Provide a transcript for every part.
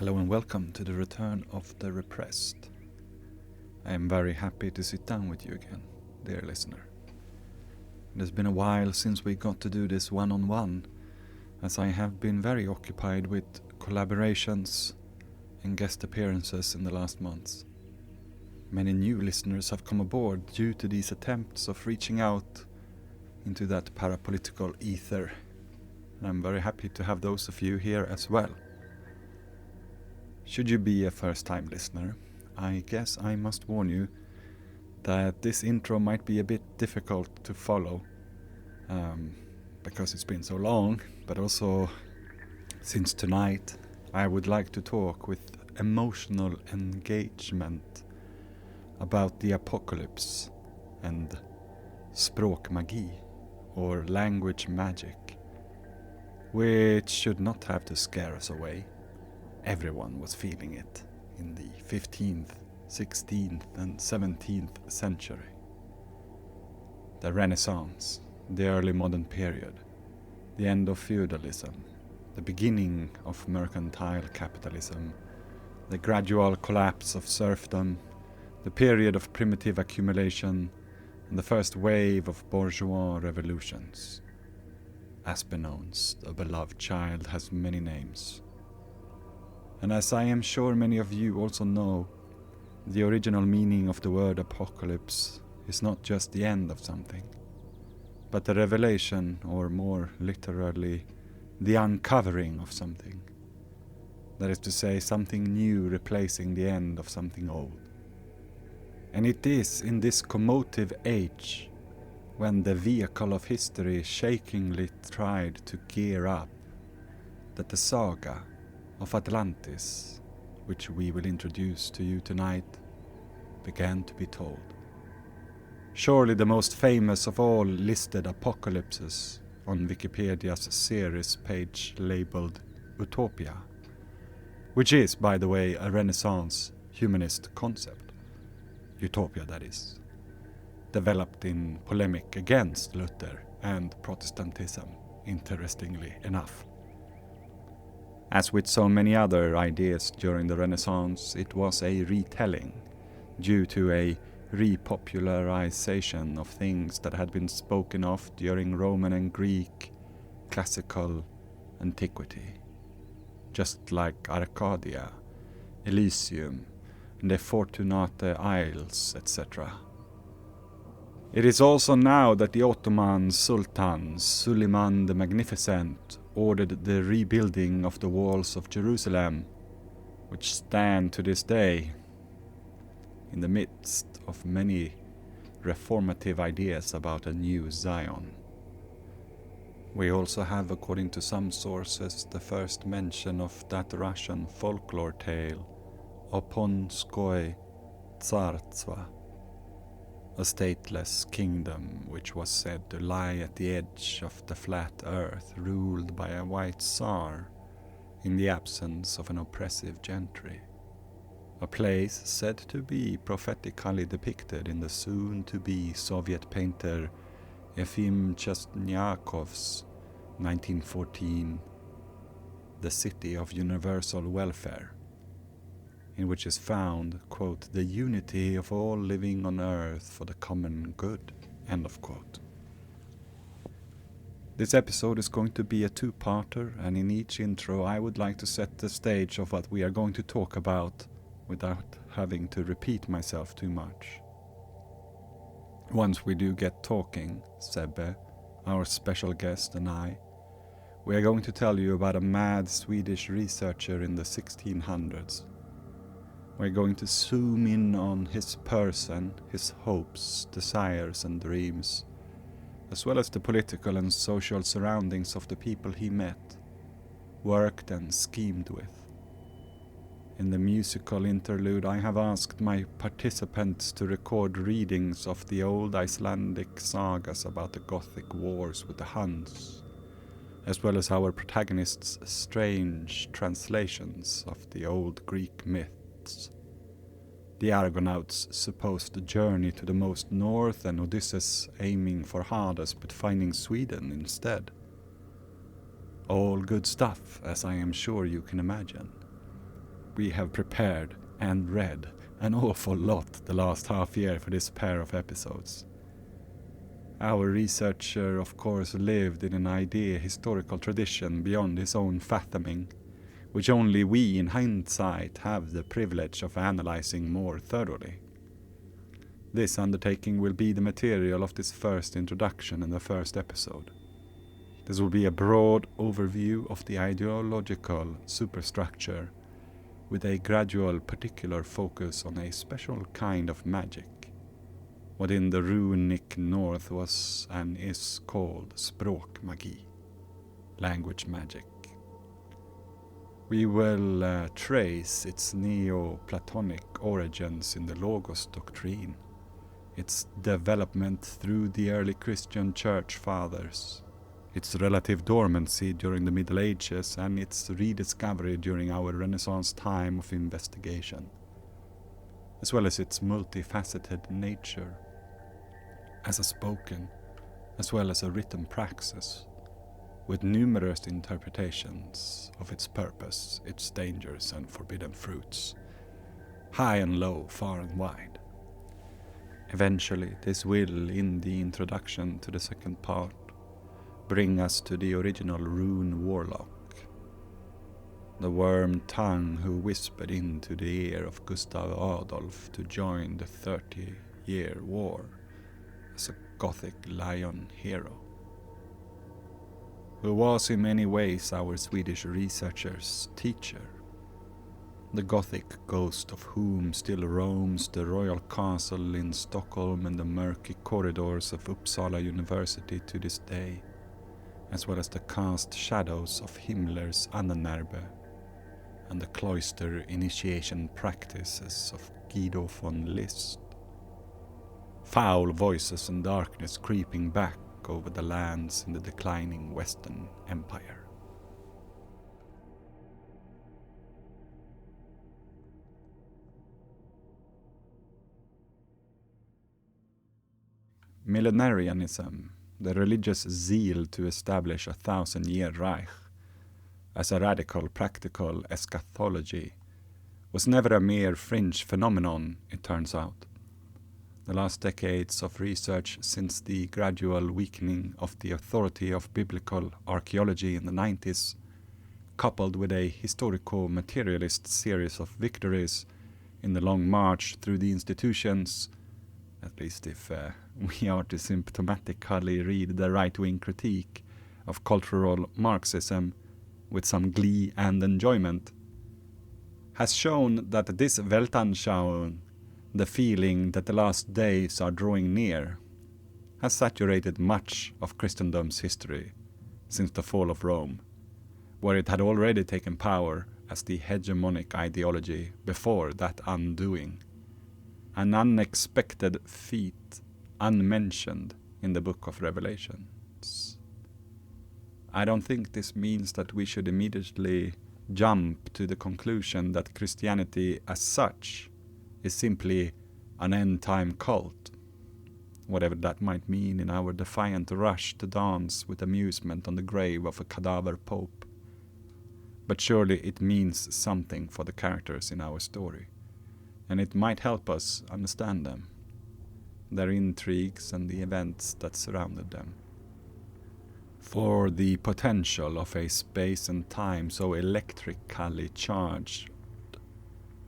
Hello and welcome to the return of the repressed. I am very happy to sit down with you again, dear listener. It has been a while since we got to do this one-on-one, as I have been very occupied with collaborations and guest appearances in the last months. Many new listeners have come aboard due to these attempts of reaching out into that parapolitical ether, and I'm very happy to have those of you here as well. Should you be a first-time listener, I guess I must warn you that this intro might be a bit difficult to follow, because it's been so long, but also since tonight I would like to talk with emotional engagement about the apocalypse and språkmagi, or language magic, which should not have to scare us away. Everyone was feeling it in the 15th, 16th and 17th century. The Renaissance, the early modern period, the end of feudalism, the beginning of mercantile capitalism, the gradual collapse of serfdom, the period of primitive accumulation, and the first wave of bourgeois revolutions. Aspenons, a beloved child, has many names. And as I am sure many of you also know, the original meaning of the word apocalypse is not just the end of something, but the revelation, or more literally, the uncovering of something. That is to say, something new replacing the end of something old. And it is in this commotive age, when the vehicle of history shakingly tried to gear up, that the saga of Atlantis, which we will introduce to you tonight, began to be told. Surely the most famous of all listed apocalypses on Wikipedia's series page labeled Utopia, which is, by the way, a Renaissance humanist concept. Utopia, that is, developed in polemic against Luther and Protestantism, interestingly enough. As with so many other ideas during the Renaissance, it was a retelling, due to a repopularization of things that had been spoken of during Roman and Greek classical antiquity, just like Arcadia, Elysium, and the Fortunate Isles, etc. It is also now that the Ottoman Sultan Suleiman the Magnificent ordered the rebuilding of the walls of Jerusalem, which stand to this day in the midst of many reformative ideas about a new Zion. We also have, according to some sources, the first mention of that Russian folklore tale, Oponskoye Tsarstva, a stateless kingdom which was said to lie at the edge of the flat earth, ruled by a white Tsar in the absence of an oppressive gentry. A place said to be prophetically depicted in the soon-to-be Soviet painter Efim Chesnyakov's 1914 The City of Universal Welfare, in which is found, quote, the unity of all living on earth for the common good, end of quote. This episode is going to be a two-parter, and in each intro I would like to set the stage of what we are going to talk about without having to repeat myself too much. Once we do get talking, Sebbe, our special guest, and I, we are going to tell you about a mad Swedish researcher in the 1600s. We're going to zoom in on his person, his hopes, desires and dreams, as well as the political and social surroundings of the people he met, worked and schemed with. In the musical interlude, I have asked my participants to record readings of the old Icelandic sagas about the Gothic wars with the Huns, as well as our protagonists' strange translations of the old Greek myths. The Argonauts' supposed journey to the most north, and Odysseus aiming for Hades but finding Sweden instead. All good stuff, as I am sure you can imagine. We have prepared and read an awful lot the last half year for this pair of episodes. Our researcher, of course, lived in an idea historical tradition beyond his own fathoming, which only we in hindsight have the privilege of analyzing more thoroughly. This undertaking will be the material of this first introduction in the first episode. This will be a broad overview of the ideological superstructure, with a gradual particular focus on a special kind of magic, what in the runic north was and is called språkmagi, language magic. We will trace its neoplatonic origins in the Logos doctrine, its development through the early Christian church fathers, its relative dormancy during the Middle Ages, and its rediscovery during our Renaissance time of investigation, as well as its multifaceted nature, as a spoken as well as a written praxis, with numerous interpretations of its purpose, its dangers and forbidden fruits, high and low, far and wide. Eventually, this will, in the introduction to the second part, bring us to the original rune warlock, the worm tongue who whispered into the ear of Gustav Adolf to join the 30-year war as a Gothic lion hero, who was in many ways our Swedish researcher's teacher, the Gothic ghost of whom still roams the royal castle in Stockholm and the murky corridors of Uppsala University to this day, as well as the cast shadows of Himmler's Annenerbe and the cloister initiation practices of Guido von List. Foul voices and darkness creeping back over the lands in the declining Western Empire. Millenarianism, the religious zeal to establish a 1,000-year Reich, as a radical practical eschatology, was never a mere fringe phenomenon, it turns out. The last decades of research since the gradual weakening of the authority of biblical archaeology in the 90s, coupled with a historico-materialist series of victories in the long march through the institutions, at least if we are to symptomatically read the right-wing critique of cultural Marxism with some glee and enjoyment, has shown that this Weltanschauung, the feeling that the last days are drawing near, has saturated much of Christendom's history since the fall of Rome, where it had already taken power as the hegemonic ideology before that undoing. An unexpected feat unmentioned in the book of Revelations. I don't think this means that we should immediately jump to the conclusion that Christianity as such is simply an end-time cult, whatever that might mean in our defiant rush to dance with amusement on the grave of a cadaver pope. But surely it means something for the characters in our story, and it might help us understand them, their intrigues and the events that surrounded them. For the potential of a space and time so electrically charged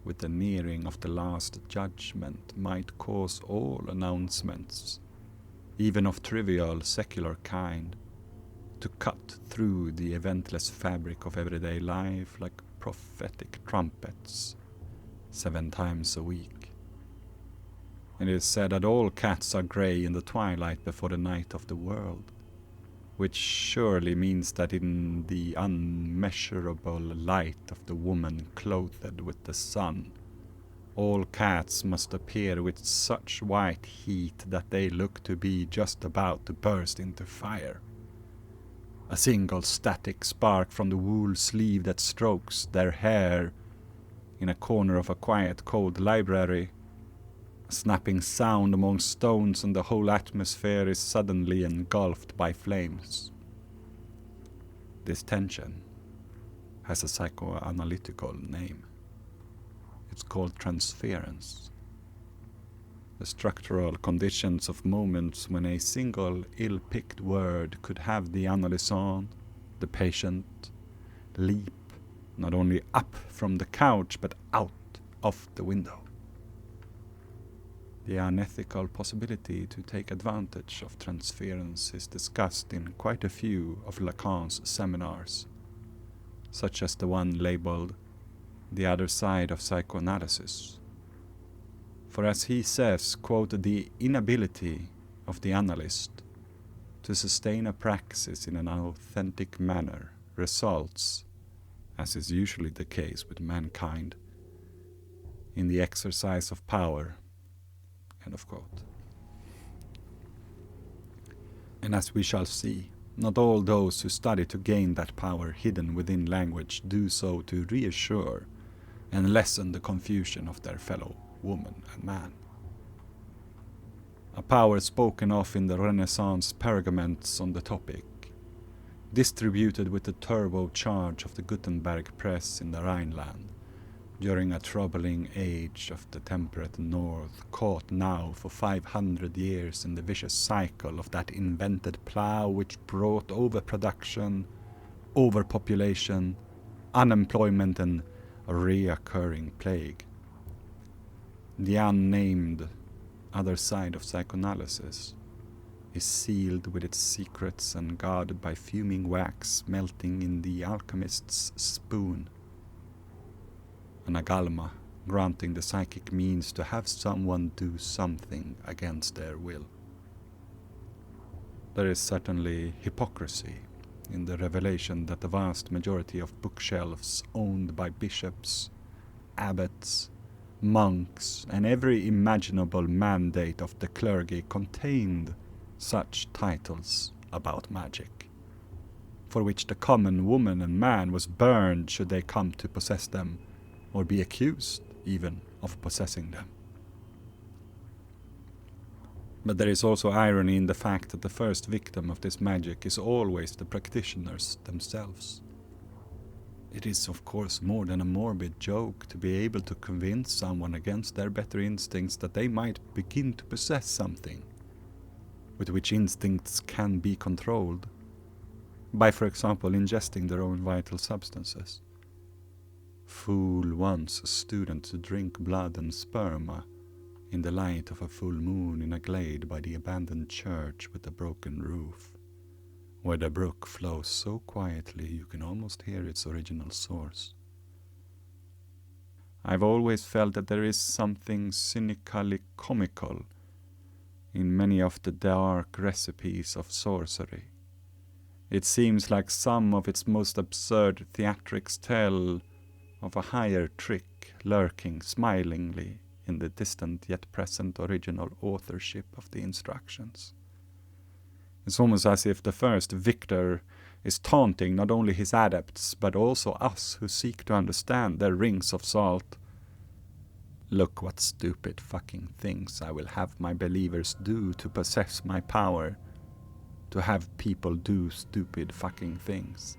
with the nearing of the last judgment might cause all announcements, even of trivial secular kind, to cut through the eventless fabric of everyday life like prophetic trumpets 7 times a week. It is said that all cats are grey in the twilight before the night of the world, which surely means that in the unmeasurable light of the woman clothed with the sun, all cats must appear with such white heat that they look to be just about to burst into fire. A single static spark from the wool sleeve that strokes their hair in a corner of a quiet, cold library, a snapping sound among stones, and the whole atmosphere is suddenly engulfed by flames. This tension has a psychoanalytical name. It's called transference. The structural conditions of moments when a single ill-picked word could have the analysant, the patient, leap not only up from the couch but out of the window. The unethical possibility to take advantage of transference is discussed in quite a few of Lacan's seminars, such as the one labeled The Other Side of Psychoanalysis. For as he says, quote, the inability of the analyst to sustain a praxis in an authentic manner results, as is usually the case with mankind, in the exercise of power. End of quote. And as we shall see, not all those who study to gain that power hidden within language do so to reassure and lessen the confusion of their fellow woman and man. A power spoken of in the Renaissance pergaments on the topic, distributed with the turbo charge of the Gutenberg press in the Rhineland, during a troubling age of the temperate north, caught now for 500 years in the vicious cycle of that invented plough which brought overproduction, overpopulation, unemployment and a reoccurring plague. The unnamed other side of psychoanalysis is sealed with its secrets and guarded by fuming wax melting in the alchemist's spoon. An agalma granting the psychic means to have someone do something against their will. There is certainly hypocrisy in the revelation that the vast majority of bookshelves owned by bishops, abbots, monks, and every imaginable mandate of the clergy contained such titles about magic, for which the common woman and man was burned should they come to possess them, or be accused even of possessing them. But there is also irony in the fact that the first victim of this magic is always the practitioners themselves. It is, of course, more than a morbid joke to be able to convince someone against their better instincts that they might begin to possess something, with which instincts can be controlled, by, for example, ingesting their own vital substances. Fool once a student to drink blood and sperma in the light of a full moon in a glade by the abandoned church with a broken roof, where the brook flows so quietly you can almost hear its original source. I've always felt that there is something cynically comical in many of the dark recipes of sorcery. It seems like some of its most absurd theatrics tell of a higher trick lurking smilingly in the distant yet present original authorship of the instructions. It's almost as if the first victor is taunting not only his adepts, but also us who seek to understand their rings of salt. Look what stupid fucking things I will have my believers do to possess my power, to have people do stupid fucking things.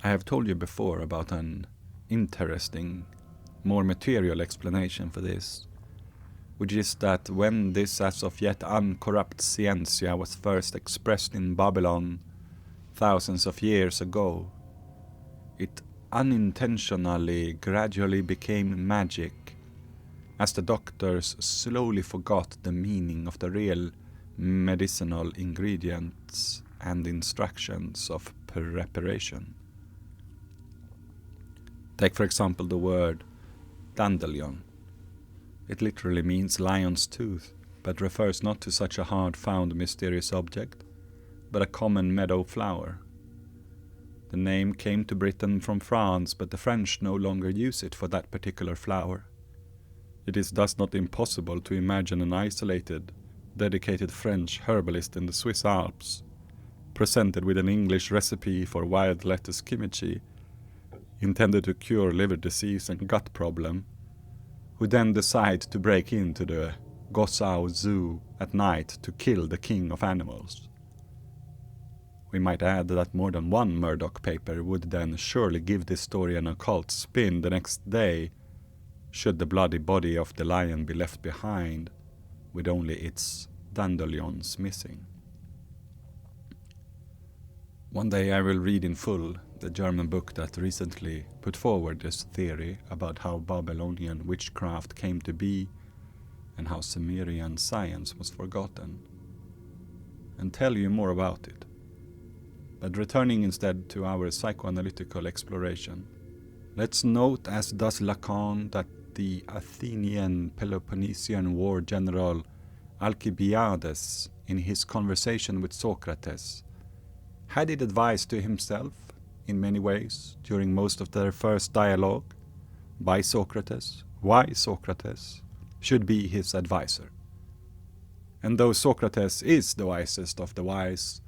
I have told you before about an interesting, more material explanation for this, which is that when this as of yet uncorrupt scientia was first expressed in Babylon thousands of years ago, it unintentionally gradually became magic, as the doctors slowly forgot the meaning of the real medicinal ingredients and instructions of preparation. Take for example the word dandelion. It literally means lion's tooth, but refers not to such a hard-found mysterious object, but a common meadow flower. The name came to Britain from France, but the French no longer use it for that particular flower. It is thus not impossible to imagine an isolated, dedicated French herbalist in the Swiss Alps, presented with an English recipe for wild lettuce kimchi, intended to cure liver disease and gut problem, who then decide to break into the Goths Zoo at night to kill the king of animals. We might add that more than one Murdoch paper would then surely give this story an occult spin the next day, should the bloody body of the lion be left behind, with only its dandelions missing. One day I will read in full the German book that recently put forward this theory about how Babylonian witchcraft came to be and how Sumerian science was forgotten, and tell you more about it. But returning instead to our psychoanalytical exploration, let's note, as does Lacan, that the Athenian Peloponnesian War general Alcibiades, in his conversation with Socrates, had it advised to himself, in many ways, during most of their first dialogue, by Socrates, why Socrates should be his advisor. And though Socrates is the wisest of the wise,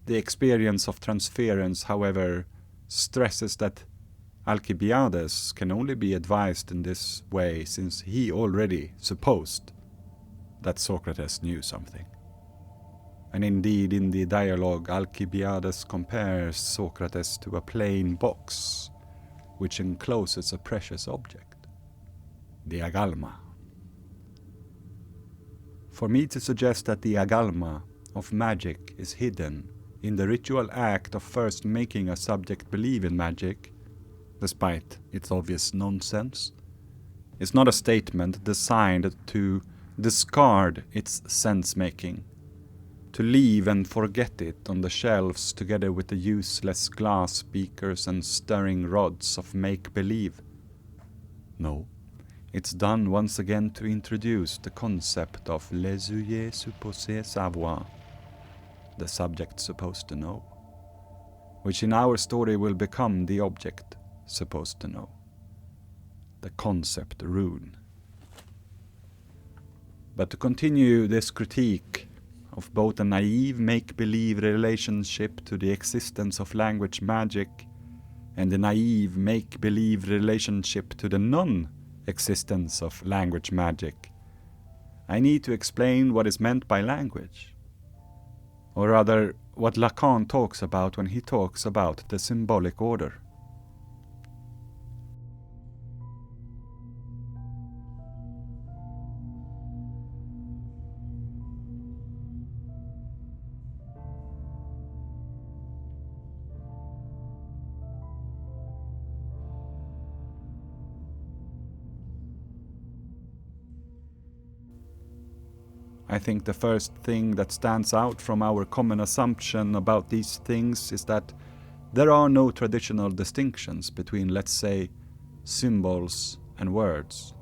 the experience of transference, however, stresses that Alcibiades can only be advised in this way since he already supposed that Socrates knew something. And indeed, in the dialogue, Alcibiades compares Socrates to a plain box which encloses a precious object, the agalma. For me to suggest that the agalma of magic is hidden in the ritual act of first making a subject believe in magic, despite its obvious nonsense, is not a statement designed to discard its sense-making, to leave and forget it on the shelves together with the useless glass beakers and stirring rods of make-believe. No, it's done once again to introduce the concept of les yeux supposés savoir, the subject supposed to know, which in our story will become the object supposed to know, the concept rune. But to continue this critique of both a naive make-believe relationship to the existence of language magic and the naive make-believe relationship to the non-existence of language magic, I need to explain what is meant by language, or rather what Lacan talks about when he talks about the symbolic order. I think the first thing that stands out from our common assumption about these things is that there are no traditional distinctions between, let's say, symbols and words.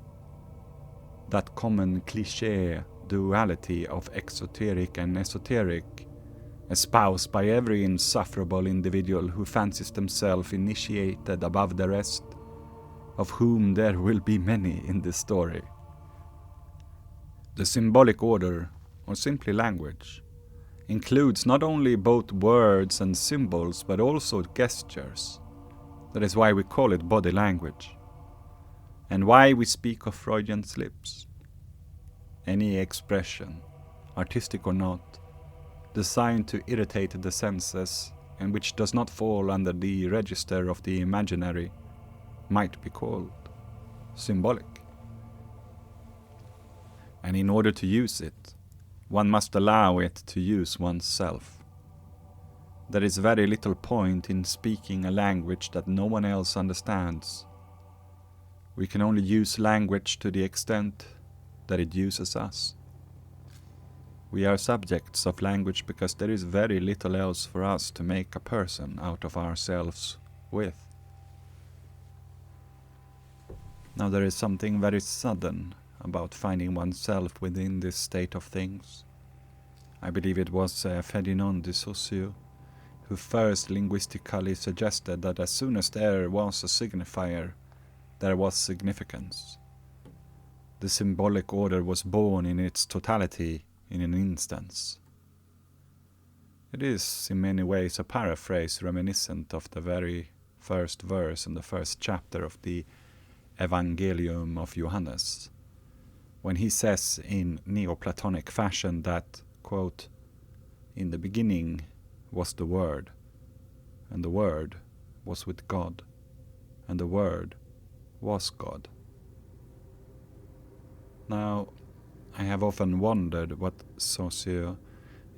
That common cliché duality of exoteric and esoteric, espoused by every insufferable individual who fancies themselves initiated above the rest, of whom there will be many in this story. The symbolic order, or simply language, includes not only both words and symbols, but also gestures. That is why we call it body language, and why we speak of Freudian slips. Any expression, artistic or not, designed to irritate the senses and which does not fall under the register of the imaginary, might be called symbolic. And in order to use it, one must allow it to use oneself. There is very little point in speaking a language that no one else understands. We can only use language to the extent that it uses us. We are subjects of language because there is very little else for us to make a person out of ourselves with. Now there is something very sudden about finding oneself within this state of things. I believe it was Ferdinand de Saussure who first linguistically suggested that as soon as there was a signifier, there was significance. The symbolic order was born in its totality in an instance. It is in many ways a paraphrase reminiscent of the very first verse in the first chapter of the Evangelium of Johannes, when he says in neoplatonic fashion that, quote, "In the beginning was the Word, and the Word was with God, and the Word was God. Now, I have often wondered what s02e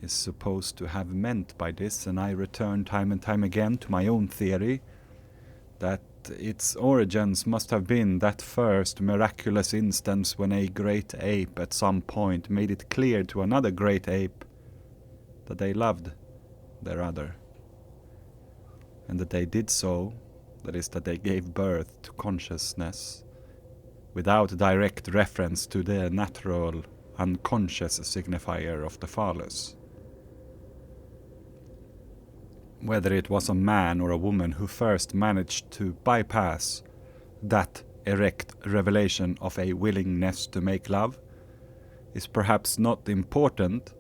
is supposed to have meant by this, and I return time and time again to my own theory, that its origins must have been that first miraculous instance when a great ape at some point made it clear to another great ape that they loved their other, and that they did so, that is, that they gave birth to consciousness, without direct reference to the natural, unconscious signifier of the phallus. Whether it was a man or a woman who first managed to bypass that erect revelation of a willingness to make love is perhaps not important,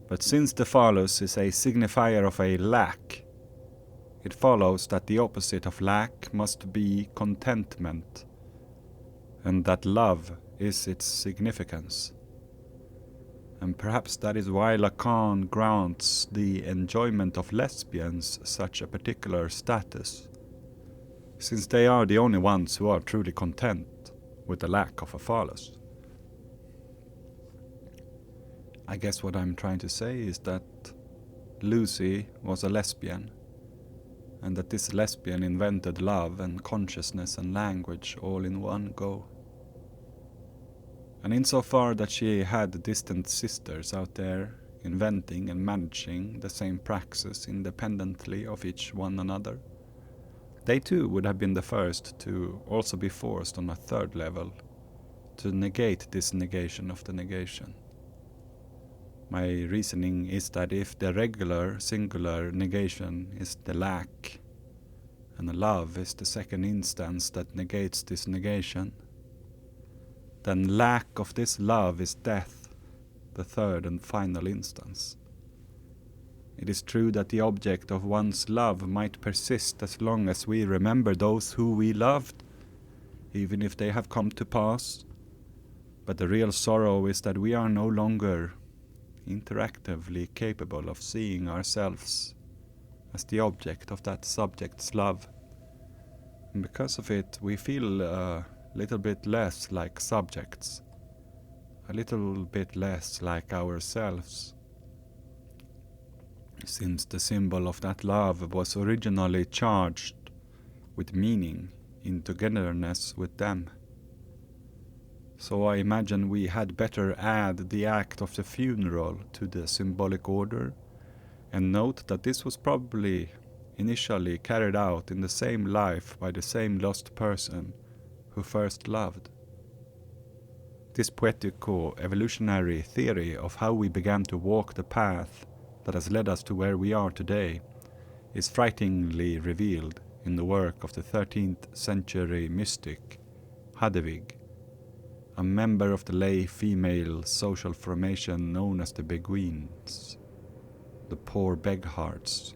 but since the phallus is a signifier of a lack, it follows that the opposite of lack must be contentment, and that love is its significance. And perhaps that is why Lacan grants the enjoyment of lesbians such a particular status, since they are the only ones who are truly content with the lack of a phallus. I guess what I'm trying to say is that Lucy was a lesbian, and that this lesbian invented love and consciousness and language all in one go. And insofar that she had distant sisters out there inventing and managing the same praxis independently of each one another, they too would have been the first to also be forced on a third level to negate this negation of the negation. My reasoning is that if the regular singular negation is the lack, and the love is the second instance that negates this negation, then lack of this love is death, the third and final instance. It is true that the object of one's love might persist as long as we remember those who we loved, even if they have come to pass, but the real sorrow is that we are no longer interactively capable of seeing ourselves as the object of that subject's love, and because of it we feel a little bit less like subjects, a little bit less like ourselves, since the symbol of that love was originally charged with meaning in togetherness with them. So I imagine we had better add the act of the funeral to the symbolic order, and note that this was probably initially carried out in the same life by the same lost person who first loved. This poetico-evolutionary theory of how we began to walk the path that has led us to where we are today is frighteningly revealed in the work of the 13th century mystic Hadevig, a member of the lay female social formation known as the Beguines, the poor Beghards,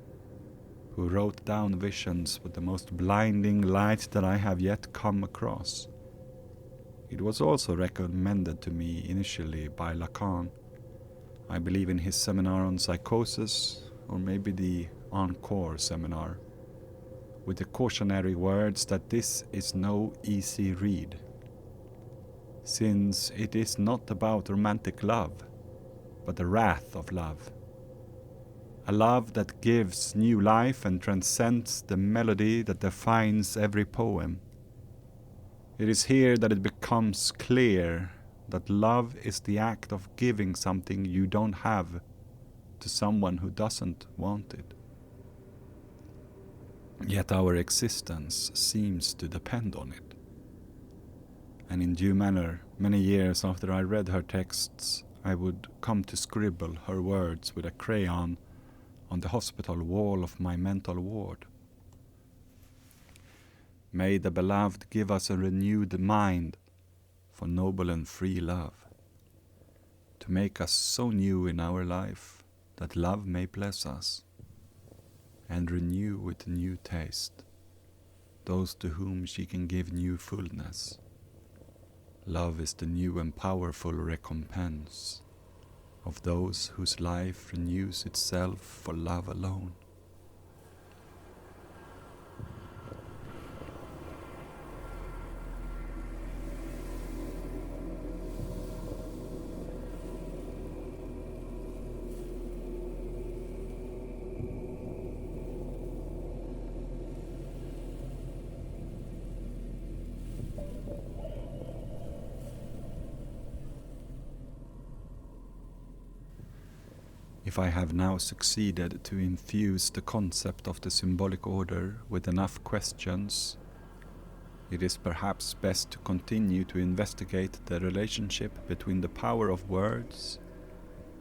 who wrote down visions with the most blinding light that I have yet come across. It was also recommended to me initially by Lacan, I believe in his seminar on psychosis, or maybe the Encore seminar, with the cautionary words that this is no easy read, since it is not about romantic love, but the wrath of love. A love that gives new life and transcends the melody that defines every poem. It is here that it becomes clear that love is the act of giving something you don't have to someone who doesn't want it. Yet our existence seems to depend on it. And in due manner, many years after I read her texts, I would come to scribble her words with a crayon on the hospital wall of my mental ward. May the beloved give us a renewed mind for noble and free love, to make us so new in our life that love may bless us, and renew with new taste those to whom she can give new fullness. Love is the new and powerful recompense of those whose life renews itself for love alone. If I have now succeeded to infuse the concept of the symbolic order with enough questions, it is perhaps best to continue to investigate the relationship between the power of words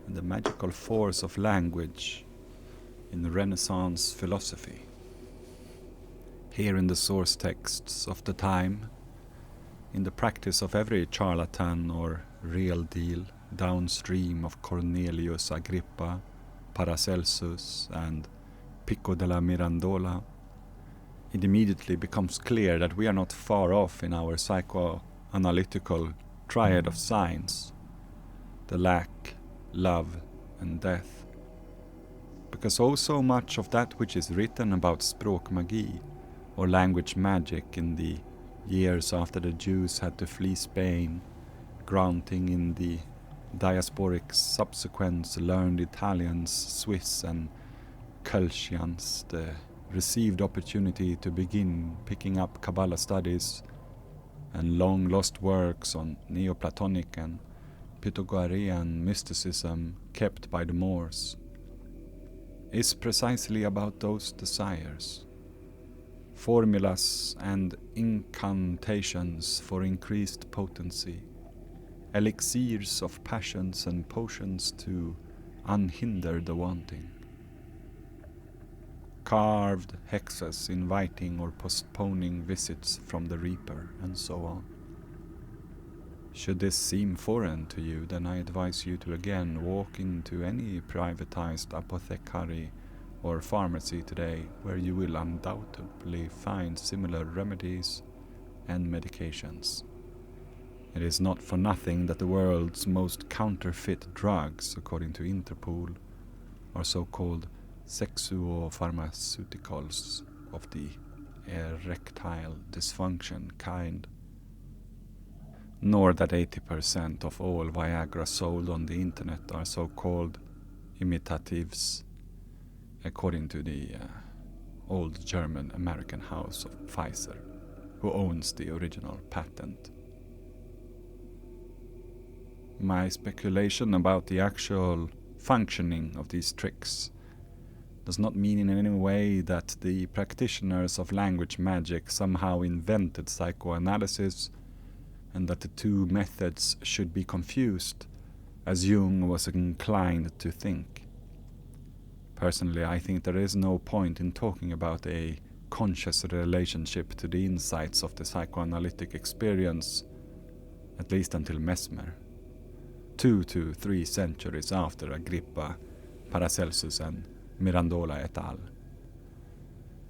and the magical force of language in Renaissance philosophy. Here in the source texts of the time, in the practice of every charlatan or real deal downstream of Cornelius Agrippa, Paracelsus, and Pico della Mirandola, it immediately becomes clear that we are not far off in our psychoanalytical triad of signs, the lack, love, and death. Because so much of that which is written about språkmagi, or language magic in the years after the Jews had to flee Spain, granting in the diasporic subsequence learned Italians, Swiss, and Kölschians the received opportunity to begin picking up Kabbalah studies and long-lost works on neoplatonic and Pythagorean mysticism kept by the Moors, is precisely about those desires. Formulas and incantations for increased potency, elixirs of passions and potions to unhinder the wanting, carved hexes inviting or postponing visits from the reaper, and so on. Should this seem foreign to you, then I advise you to again walk into any privatized apothecary or pharmacy today, where you will undoubtedly find similar remedies and medications. It is not for nothing that the world's most counterfeit drugs, according to Interpol, are so-called sexuopharmaceuticals of the erectile dysfunction kind, nor that 80% of all Viagra sold on the internet are so-called imitatives, according to the old German-American house of Pfizer, who owns the original patent. My speculation about the actual functioning of these tricks does not mean in any way that the practitioners of language magic somehow invented psychoanalysis and that the two methods should be confused, as Jung was inclined to think. Personally, I think there is no point in talking about a conscious relationship to the insights of the psychoanalytic experience, at least until Mesmer, 2 to 3 centuries after Agrippa, Paracelsus, and Mirandola et al.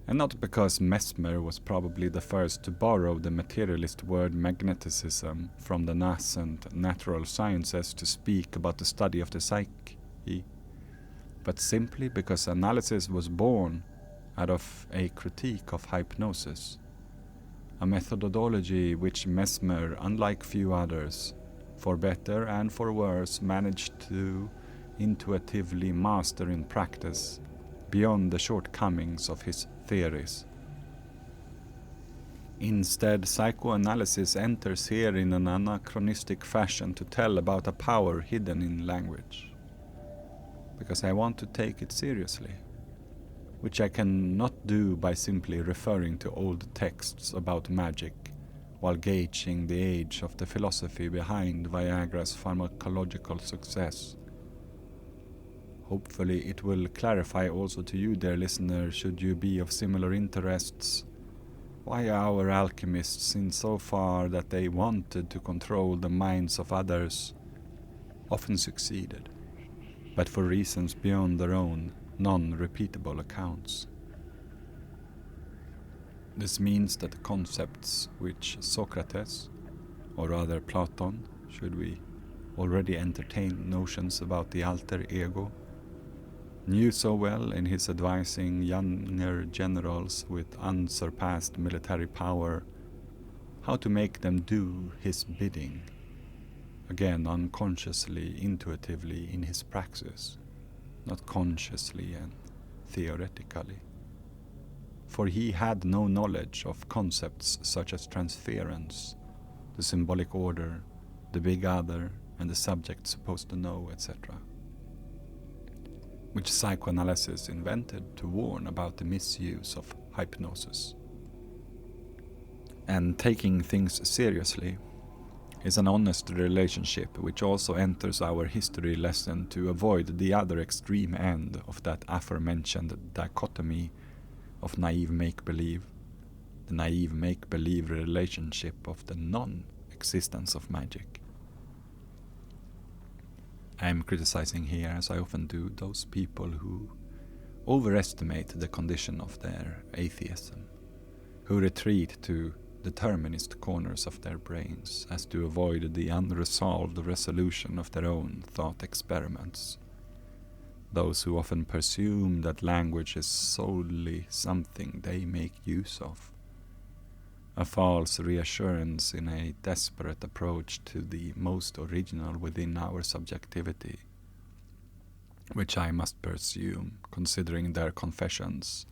And not because Mesmer was probably the first to borrow the materialist word magneticism from the nascent natural sciences to speak about the study of the psyche, but simply because analysis was born out of a critique of hypnosis, a methodology which Mesmer, unlike few others, for better and for worse, managed to intuitively master in practice beyond the shortcomings of his theories. Instead, psychoanalysis enters here in an anachronistic fashion to tell about a power hidden in language, because I want to take it seriously, which I cannot do by simply referring to old texts about magic while gauging the age of the philosophy behind Viagra's pharmacological success. Hopefully it will clarify also to you, dear listener, should you be of similar interests, why our alchemists, in so far that they wanted to control the minds of others, often succeeded, but for reasons beyond their own non-repeatable accounts. This means that the concepts which Socrates, or rather Platon, should we already entertained notions about the alter ego, knew so well in his advising younger generals with unsurpassed military power how to make them do his bidding, again unconsciously, intuitively in his praxis, not consciously and theoretically. For he had no knowledge of concepts such as transference, the symbolic order, the big other, and the subject supposed to know, etc., which psychoanalysis invented to warn about the misuse of hypnosis. And taking things seriously is an honest relationship which also enters our history lesson to avoid the other extreme end of that aforementioned dichotomy of naive make-believe, the naive make-believe relationship of the non-existence of magic. I am criticizing here, as I often do, those people who overestimate the condition of their atheism, who retreat to determinist corners of their brains as to avoid the unresolved resolution of their own thought experiments. Those who often presume that language is solely something they make use of, a false reassurance in a desperate approach to the most original within our subjectivity, which I must presume, considering their confessions,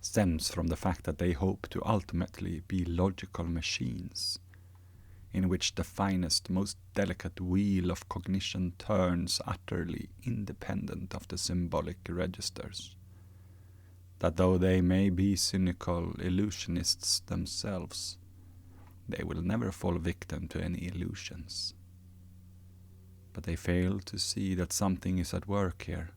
stems from the fact that they hope to ultimately be logical machines, in which the finest, most delicate wheel of cognition turns utterly independent of the symbolic registers. That though they may be cynical illusionists themselves, they will never fall victim to any illusions. But they fail to see that something is at work here.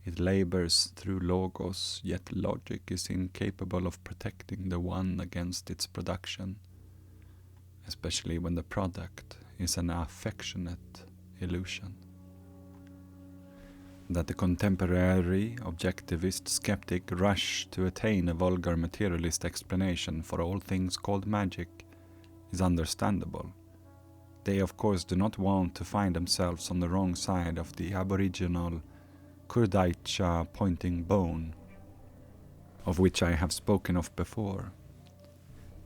It labors through logos, yet logic is incapable of protecting the one against its production, especially when the product is an affectionate illusion. That the contemporary objectivist skeptic rush to attain a vulgar materialist explanation for all things called magic is understandable. They of course do not want to find themselves on the wrong side of the aboriginal Kurdaicha pointing bone, of which I have spoken of before.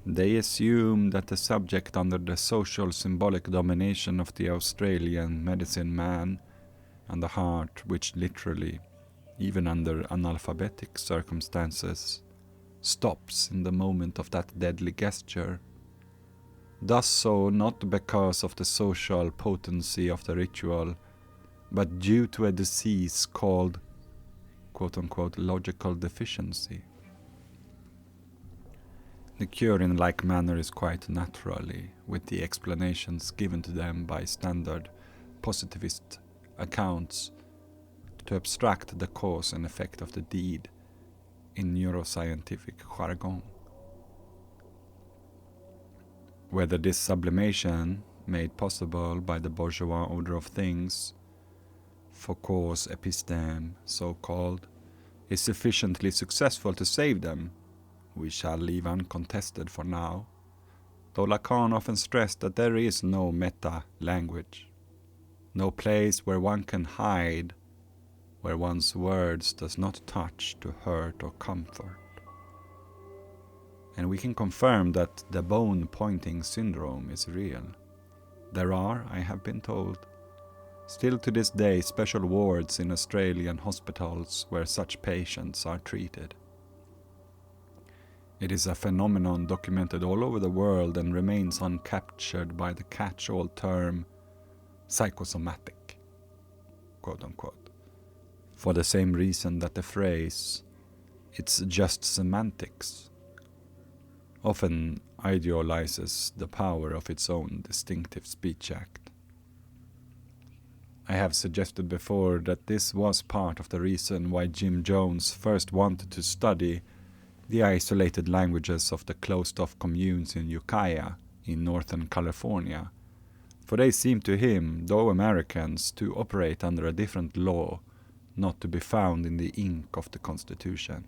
They assume that the subject under the social symbolic domination of the Australian medicine man and the heart which literally, even under analphabetic circumstances, stops in the moment of that deadly gesture, does so not because of the social potency of the ritual, but due to a disease called, quote-unquote, logical deficiency. The cure in like manner is quite naturally, with the explanations given to them by standard positivist accounts, to abstract the cause and effect of the deed in neuroscientific jargon. Whether this sublimation, made possible by the bourgeois order of things, for cause episteme, so-called, is sufficiently successful to save them, we shall leave uncontested for now, though Lacan often stressed that there is no meta-language, no place where one can hide, where one's words does not touch to hurt or comfort. And we can confirm that the bone-pointing syndrome is real. There are, I have been told, still to this day special wards in Australian hospitals where such patients are treated. It is a phenomenon documented all over the world and remains uncaptured by the catch-all term psychosomatic, quote-unquote, for the same reason that the phrase, it's just semantics, often idealizes the power of its own distinctive speech act. I have suggested before that this was part of the reason why Jim Jones first wanted to study the isolated languages of the closed-off communes in Ukiah in northern California, for they seemed to him, though Americans, to operate under a different law, not to be found in the ink of the Constitution.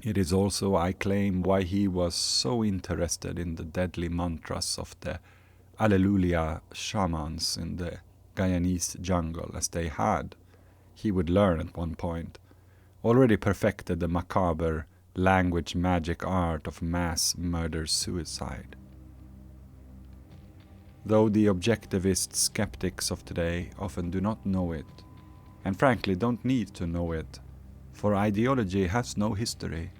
It is also, I claim, why he was so interested in the deadly mantras of the Alleluia shamans in the Guyanese jungle, as they had, he would learn at one point, already perfected the macabre language magic art of mass murder-suicide. Though the objectivist skeptics of today often do not know it, and frankly don't need to know it, for ideology has no history.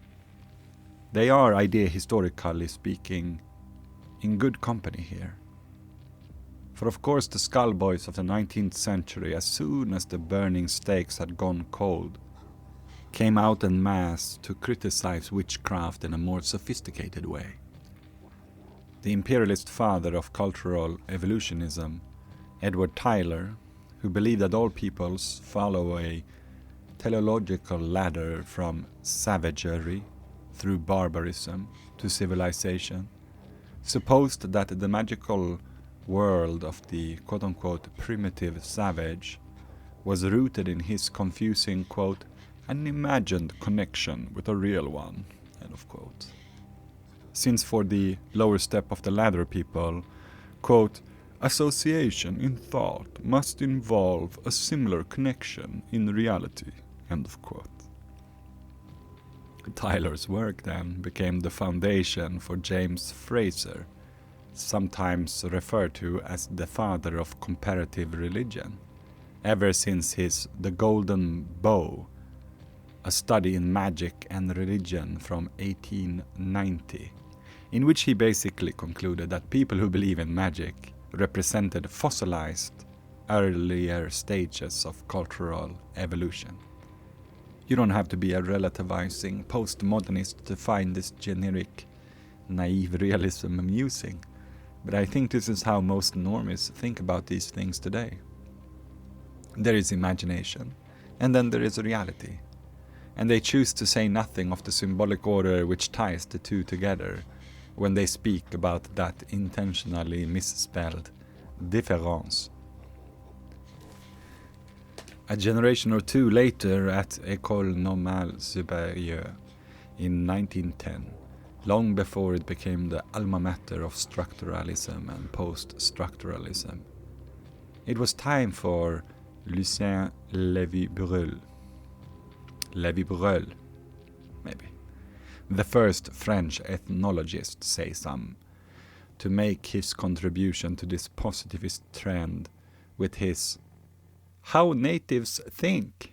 They are, idea historically speaking, in good company here. For of course the skullboys of the 19th century, as soon as the burning stakes had gone cold, came out en masse to criticize witchcraft in a more sophisticated way. The imperialist father of cultural evolutionism, Edward Tyler, who believed that all peoples follow a teleological ladder from savagery through barbarism to civilization, supposed that the magical world of the quote-unquote primitive savage was rooted in his confusing, quote, an imagined connection with a real one, end of quote. Since for the lower step of the ladder people, quote, association in thought must involve a similar connection in reality, end of quote. Tyler's work then became the foundation for James Frazer, sometimes referred to as the father of comparative religion, ever since his The Golden Bow, a study in magic and religion from 1890, in which he basically concluded that people who believe in magic represented fossilized earlier stages of cultural evolution. You don't have to be a relativizing postmodernist to find this generic, naive realism amusing, but I think this is how most normies think about these things today. There is imagination, and then there is reality, and they choose to say nothing of the symbolic order which ties the two together when they speak about that intentionally misspelled différence. A generation or two later at École Normale Supérieure in 1910, long before it became the alma mater of structuralism and post-structuralism, it was time for Lucien Lévi-Breuil, maybe, the first French ethnologist, say some, to make his contribution to this positivist trend with his How Natives Think.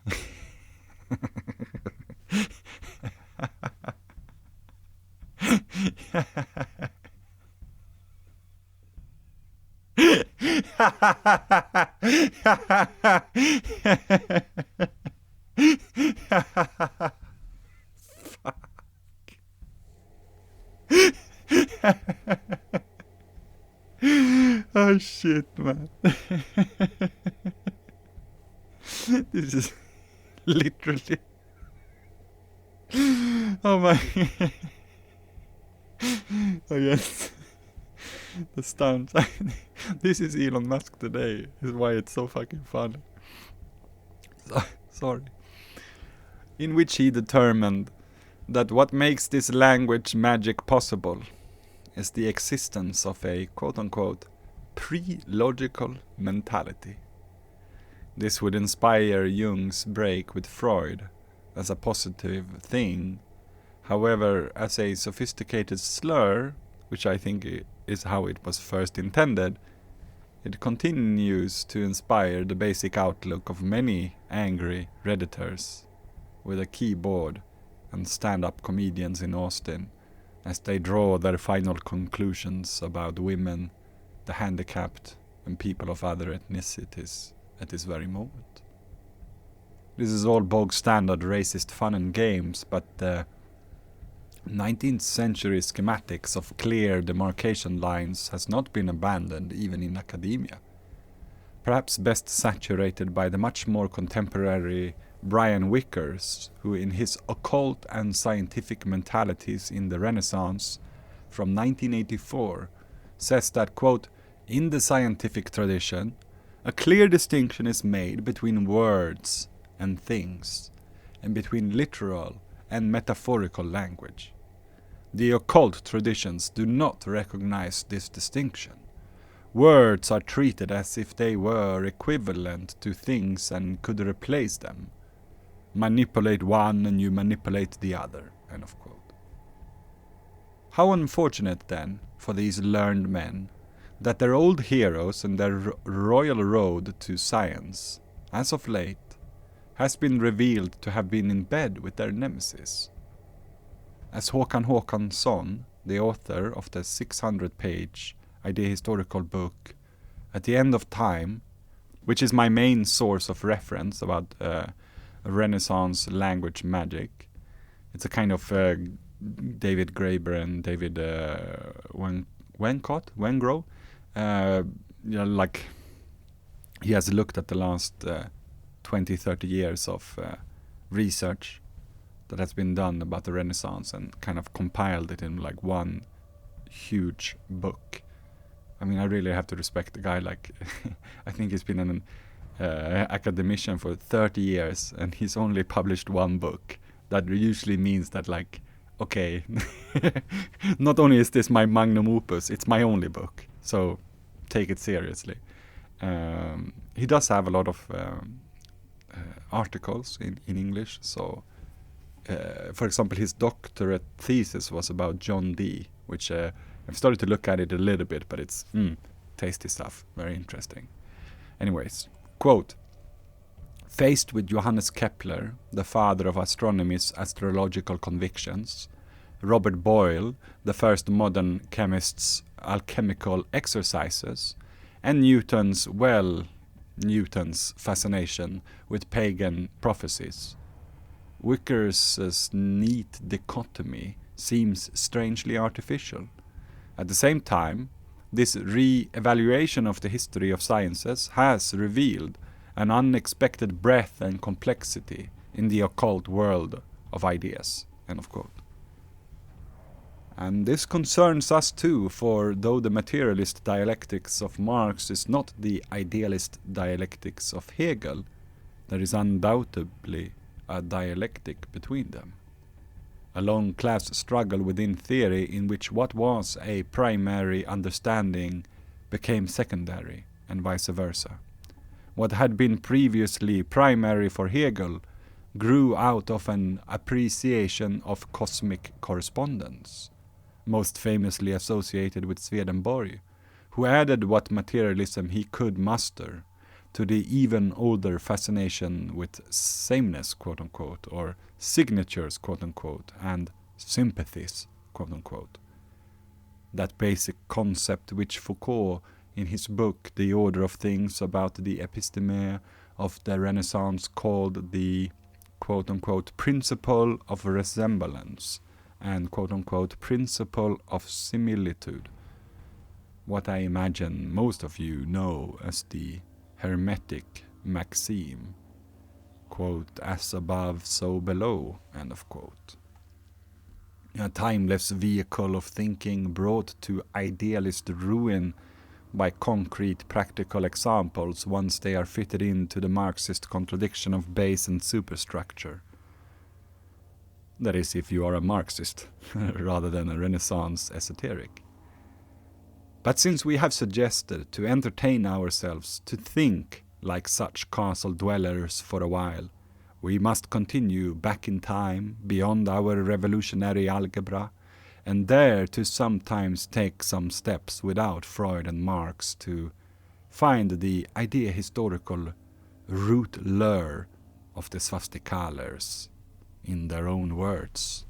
Oh shit, man. This is literally... Oh my... Oh yes. The stunts. This is Elon Musk today, is why it's so fucking funny. Sorry. In which he determined that what makes this language magic possible is the existence of a quote-unquote pre-logical mentality. This would inspire Jung's break with Freud as a positive thing. However, as a sophisticated slur, which I think is how it was first intended, it continues to inspire the basic outlook of many angry Redditors with a keyboard and stand-up comedians in Austin as they draw their final conclusions about women, the handicapped, and people of other ethnicities at this very moment. This is all bog standard racist fun and games, but the 19th century schematics of clear demarcation lines has not been abandoned even in academia. Perhaps best saturated by the much more contemporary Brian Wickers, who in his Occult and Scientific Mentalities in the Renaissance from 1984 says that, quote, in the scientific tradition, a clear distinction is made between words and things, and between literal and metaphorical language. The occult traditions do not recognize this distinction. Words are treated as if they were equivalent to things and could replace them. Manipulate one and you manipulate the other. End of quote. How unfortunate then for these learned men that their old heroes and their royal road to science, as of late, has been revealed to have been in bed with their nemesis. As Håkan Håkansson, the author of the 600-page idea historical book At the End of Time, which is my main source of reference about Renaissance language magic. It's a kind of David Graeber and David Wengrow. Like he has looked at the last 20-30 years of research that has been done about the Renaissance and kind of compiled it in like one huge book. I mean, I really have to respect the guy. Like, I think he's been an academician for 30 years and he's only published one book. That usually means that, like, okay, not only is this my magnum opus, it's my only book. So take it seriously. He does have a lot of articles in English. So, for example, his doctorate thesis was about John Dee, which I've started to look at it a little bit, but it's tasty stuff. Very interesting. Anyways, quote, faced with Johannes Kepler, the father of astronomy's astrological convictions, Robert Boyle, the first modern chemist's alchemical exercises, and Newton's fascination with pagan prophecies, Wicker's neat dichotomy seems strangely artificial. At the same time, this re-evaluation of the history of sciences has revealed an unexpected breadth and complexity in the occult world of ideas. End of quote. And this concerns us too, for though the materialist dialectics of Marx is not the idealist dialectics of Hegel, there is undoubtedly a dialectic between them. A long class struggle within theory in which what was a primary understanding became secondary, and vice versa. What had been previously primary for Hegel grew out of an appreciation of cosmic correspondence, most famously associated with Swedenborg, who added what materialism he could muster to the even older fascination with sameness, quote-unquote, or signatures, quote-unquote, and sympathies, quote-unquote. That basic concept which Foucault, in his book The Order of Things about the episteme of the Renaissance, called the, quote-unquote, principle of resemblance and, quote-unquote, principle of similitude. What I imagine most of you know as the Hermetic maxim, quote, as above, so below, end of quote. A timeless vehicle of thinking brought to idealist ruin by concrete practical examples once they are fitted into the Marxist contradiction of base and superstructure. That is, if you are a Marxist rather than a Renaissance esoteric. But since we have suggested to entertain ourselves to think like such castle dwellers for a while, we must continue back in time beyond our revolutionary algebra and dare to sometimes take some steps without Freud and Marx to find the idea historical root lure of the swastikallers in their own words.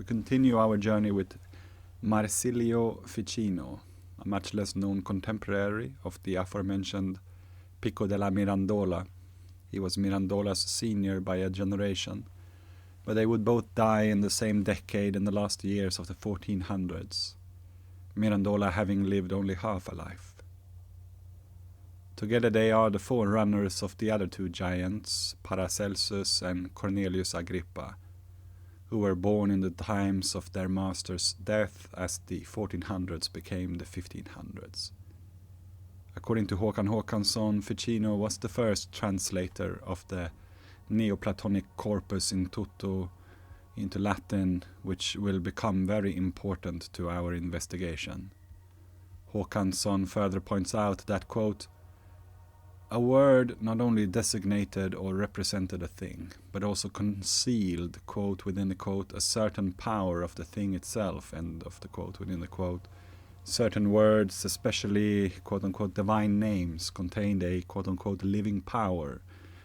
We continue our journey with Marsilio Ficino, a much less known contemporary of the aforementioned Pico della Mirandola. He was Mirandola's senior by a generation, but they would both die in the same decade in the last years of the 1400s, Mirandola having lived only half a life. Together they are the forerunners of the other two giants, Paracelsus and Cornelius Agrippa, who were born in the times of their master's death as the 1400s became the 1500s. According to Håkan Håkansson, Ficino was the first translator of the neoplatonic corpus in toto into Latin, which will become very important to our investigation. Håkansson further points out that, quote, a word not only designated or represented a thing, but also concealed, quote, within the quote, a certain power of the thing itself, end of the quote, within the quote. Certain words, especially, quote-unquote, divine names, contained a, quote-unquote, living power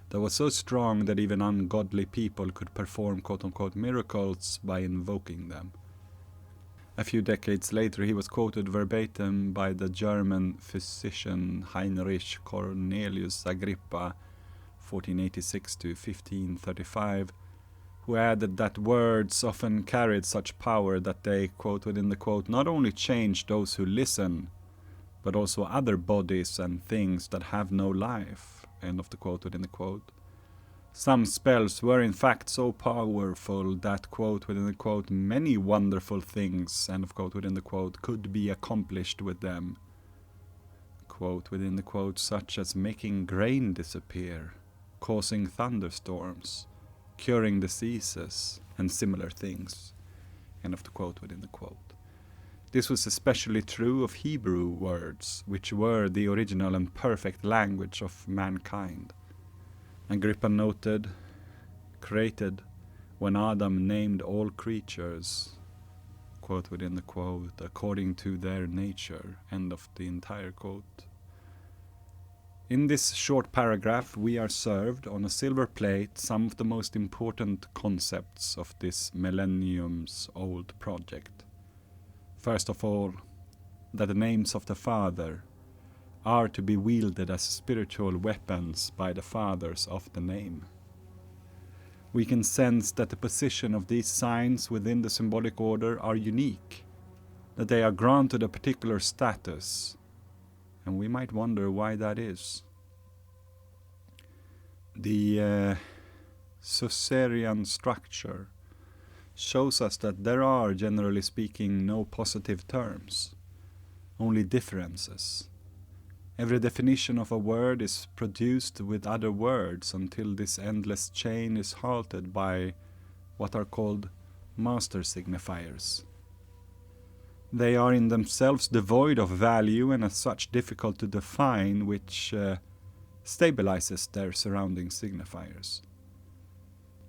that was so strong that even ungodly people could perform, quote-unquote, miracles by invoking them. A few decades later, he was quoted verbatim by the German physician Heinrich Cornelius Agrippa, 1486 to 1535, who added that words often carried such power that they, quote, within the quote, not only change those who listen, but also other bodies and things that have no life, end of the quote, within the quote. Some spells were in fact so powerful that, quote, within the quote, many wonderful things, end of quote, within the quote, could be accomplished with them, quote, within the quote, such as making grain disappear, causing thunderstorms, curing diseases, and similar things, end of the quote, within the quote. This was especially true of Hebrew words, which were the original and perfect language of mankind. Agrippa noted, created when Adam named all creatures, quote within the quote, according to their nature, end of the entire quote. In this short paragraph, we are served on a silver plate some of the most important concepts of this millennium's old project. First of all, that the names of the Father are to be wielded as spiritual weapons by the fathers of the name. We can sense that the position of these signs within the symbolic order are unique, that they are granted a particular status, and we might wonder why that is. The Caesarean structure shows us that there are, generally speaking, no positive terms, only differences. Every definition of a word is produced with other words until this endless chain is halted by what are called master signifiers. They are in themselves devoid of value and as such difficult to define, which stabilizes their surrounding signifiers.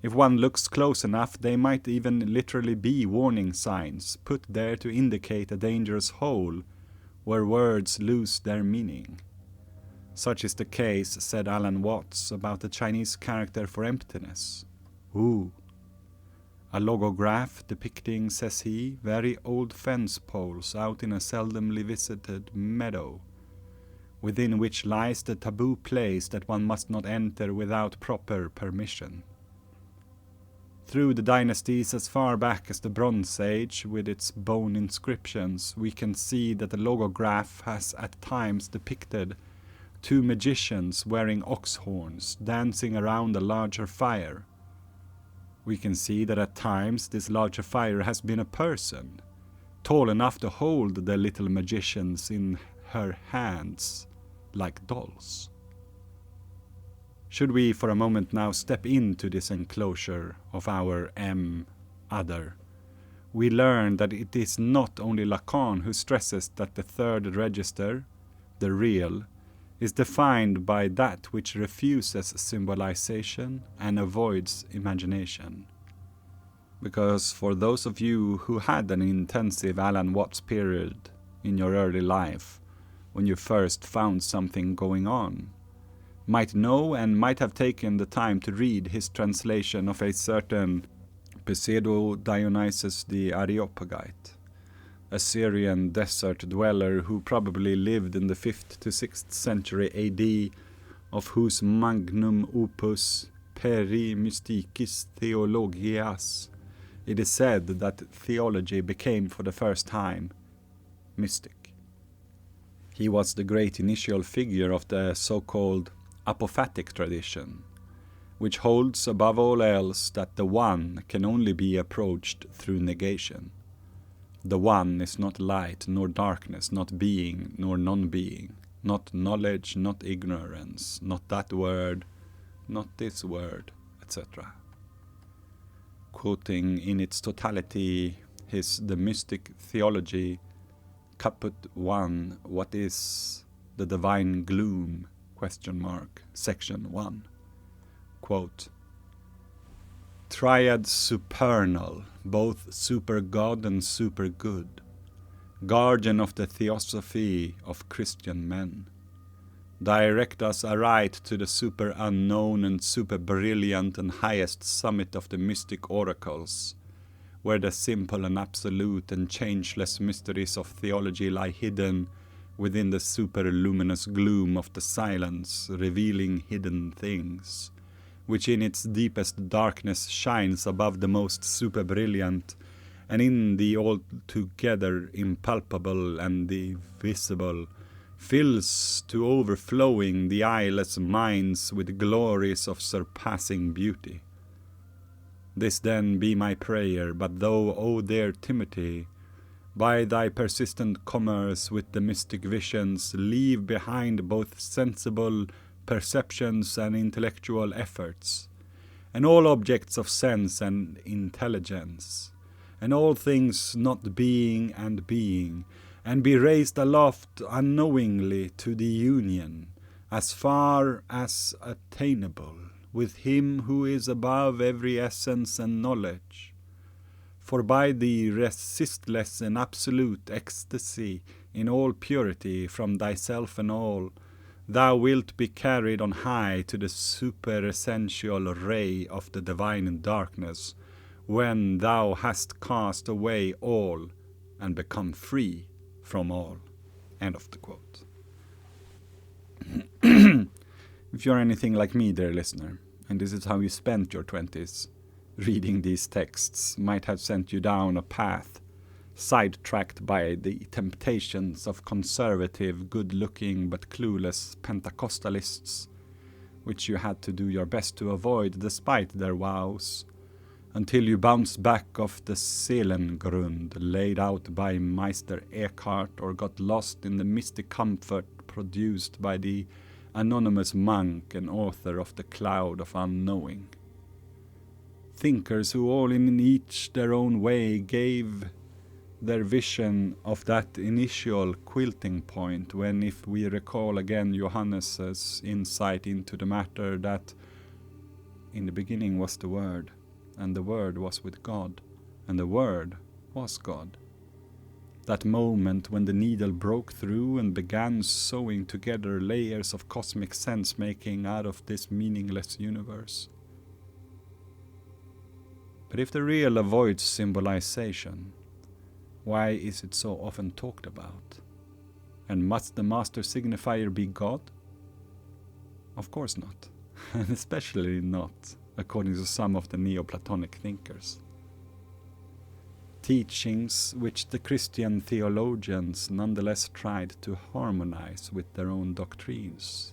If one looks close enough, they might even literally be warning signs put there to indicate a dangerous hole where words lose their meaning. Such is the case, said Alan Watts, about the Chinese character for emptiness, Wu. A logograph depicting, says he, very old fence poles out in a seldomly visited meadow, within which lies the taboo place that one must not enter without proper permission. Through the dynasties as far back as the Bronze Age, with its bone inscriptions, we can see that the logograph has at times depicted two magicians wearing ox horns dancing around a larger fire. We can see that at times this larger fire has been a person, tall enough to hold the little magicians in her hands like dolls. Should we for a moment now step into this enclosure of our other, we learn that it is not only Lacan who stresses that the third register, the real, is defined by that which refuses symbolization and avoids imagination. Because for those of you who had an intensive Alan Watts period in your early life, when you first found something going on, might know and might have taken the time to read his translation of a certain Pseudo-Dionysus the Areopagite, a Syrian desert dweller who probably lived in the 5th to 6th century AD, of whose magnum opus Peri Mysticis Theologias it is said that theology became for the first time mystic. He was the great initial figure of the so-called apophatic tradition, which holds above all else that the One can only be approached through negation. The One is not light nor darkness, not being nor non-being, not knowledge, not ignorance, not that word, not this word, etc. Quoting in its totality the mystic theology, Caput 1, What is the divine gloom? ? Section 1. Quote, Triad supernal, both super God and super good, guardian of the theosophy of Christian men, direct us aright to the super unknown and super brilliant and highest summit of the mystic oracles, where the simple and absolute and changeless mysteries of theology lie hidden within the super luminous gloom of the silence, revealing hidden things, which in its deepest darkness shines above the most super brilliant, and in the altogether impalpable and the visible, fills to overflowing the eyeless minds with glories of surpassing beauty. This then be my prayer, but thou, O dear Timothy, by thy persistent commerce with the mystic visions, leave behind both sensible perceptions and intellectual efforts, and all objects of sense and intelligence, and all things not being, and be raised aloft unknowingly to the union, as far as attainable, with him who is above every essence and knowledge. For by the resistless and absolute ecstasy in all purity from thyself and all, thou wilt be carried on high to the superessential ray of the divine darkness, when thou hast cast away all and become free from all. End of the quote. If you're anything like me, dear listener, and this is how you spent your 20s, reading these texts might have sent you down a path sidetracked by the temptations of conservative, good-looking but clueless Pentecostalists, which you had to do your best to avoid despite their vows, until you bounced back off the Seelengrund laid out by Meister Eckhart, or got lost in the mystic comfort produced by the anonymous monk and author of The Cloud of Unknowing. Thinkers who all in each their own way gave their vision of that initial quilting point when, if we recall again Johannes's insight into the matter, that in the beginning was the Word, and the Word was with God, and the Word was God. That moment when the needle broke through and began sewing together layers of cosmic sense-making out of this meaningless universe. But if the real avoids symbolization, why is it so often talked about? And must the master signifier be God? Of course not, and especially not according to some of the neoplatonic thinkers. Teachings which the Christian theologians nonetheless tried to harmonize with their own doctrines.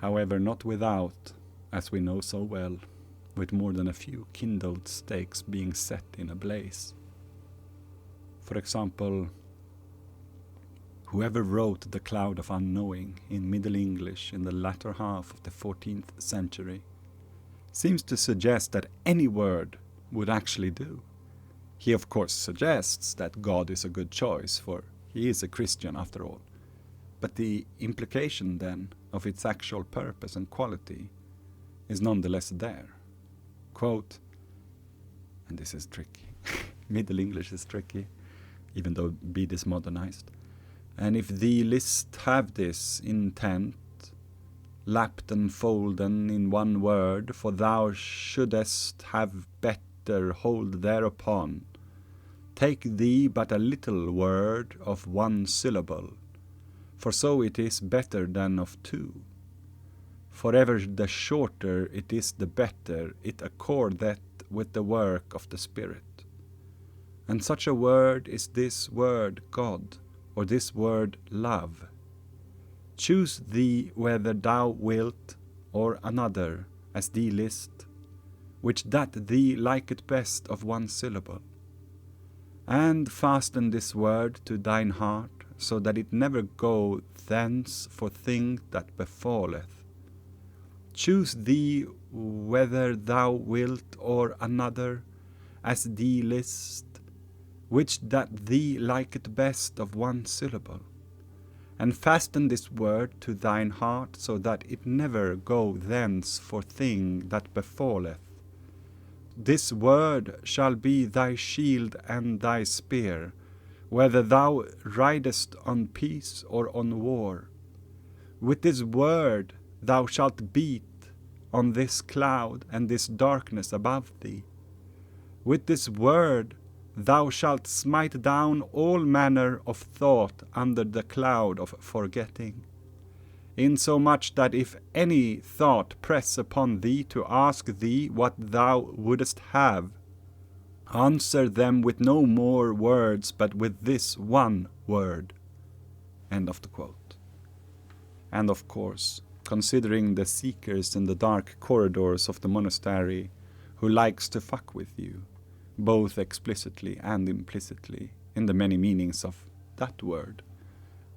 However, not without, as we know so well, with more than a few kindled stakes being set in a blaze. For example, whoever wrote The Cloud of Unknowing in Middle English in the latter half of the 14th century seems to suggest that any word would actually do. He of course suggests that God is a good choice, for he is a Christian after all. But the implication then of its actual purpose and quality is nonetheless there. Quote, and this is tricky, Middle English is tricky, even though Bede is modernized. And if thee list have this intent, lapped and folden in one word, for thou shouldest have better hold thereupon. Take thee but a little word of one syllable, for so it is better than of two. For ever the shorter it is the better it accordeth with the work of the Spirit. And such a word is this word God, or this word love. Choose thee whether thou wilt, or another, as thee list, which that thee liketh best of one syllable. And fasten this word to thine heart, so that it never go thence for thing that befalleth. Choose thee whether thou wilt, or another, as thee list, which that thee liketh best of one syllable. And fasten this word to thine heart, so that it never go thence for thing that befalleth. This word shall be thy shield and thy spear, whether thou ridest on peace or on war. With this word thou shalt beat on this cloud and this darkness above thee. With this word thou shalt smite down all manner of thought under the cloud of forgetting, insomuch that if any thought press upon thee to ask thee what thou wouldest have, answer them with no more words but with this one word. End of the quote. And of course, considering the seekers in the dark corridors of the monastery who likes to fuck with you, both explicitly and implicitly, in the many meanings of that word,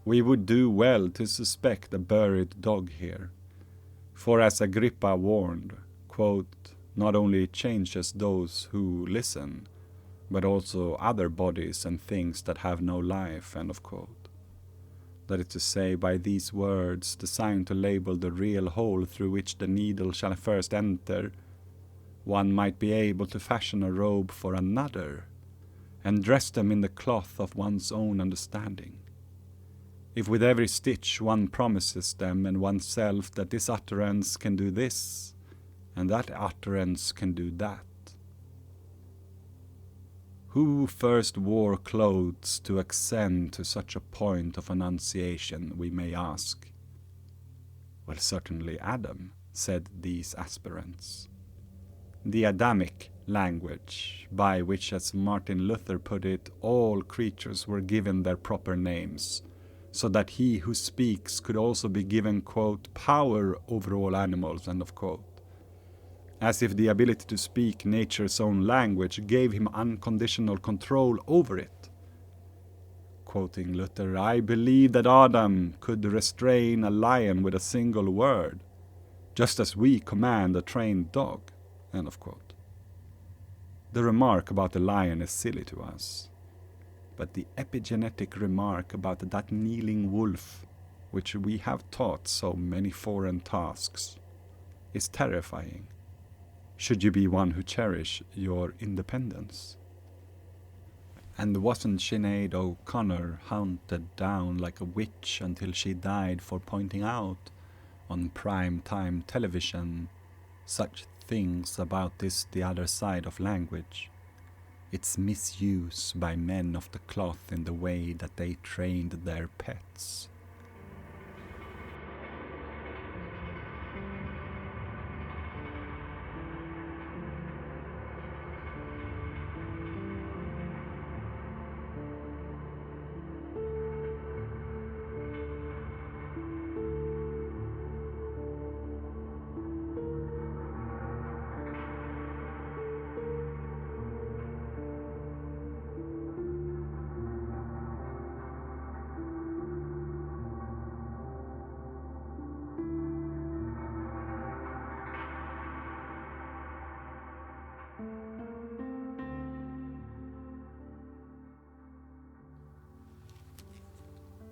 we would do well to suspect a buried dog here. For as Agrippa warned, quote, not only changes those who listen, but also other bodies and things that have no life, end of quote. That is to say, by these words designed to label the real hole through which the needle shall first enter, one might be able to fashion a robe for another, and dress them in the cloth of one's own understanding. If with every stitch one promises them and oneself that this utterance can do this, and that utterance can do that. Who first wore clothes to ascend to such a point of enunciation, we may ask? Well, certainly Adam, said these aspirants. The Adamic language, by which, as Martin Luther put it, all creatures were given their proper names, so that he who speaks could also be given, quote, power over all animals, end of quote. As if the ability to speak nature's own language gave him unconditional control over it. Quoting Luther, I believe that Adam could restrain a lion with a single word, just as we command a trained dog. End of quote. The remark about the lion is silly to us, but the epigenetic remark about that kneeling wolf, which we have taught so many foreign tasks, is terrifying, should you be one who cherish your independence. And wasn't Sinead O'Connor hunted down like a witch until she died for pointing out on prime-time television such things about this the other side of language, its misuse by men of the cloth in the way that they trained their pets?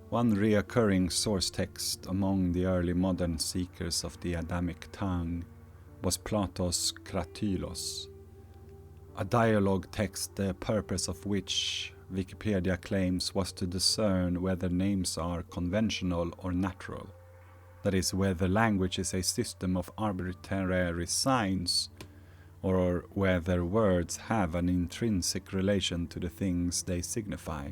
One reoccurring source text among the early modern seekers of the Adamic tongue was Plato's Kratylos, a dialogue text the purpose of which Wikipedia claims was to discern whether names are conventional or natural. that is, whether language is a system of arbitrary signs, or whether words have an intrinsic relation to the things they signify.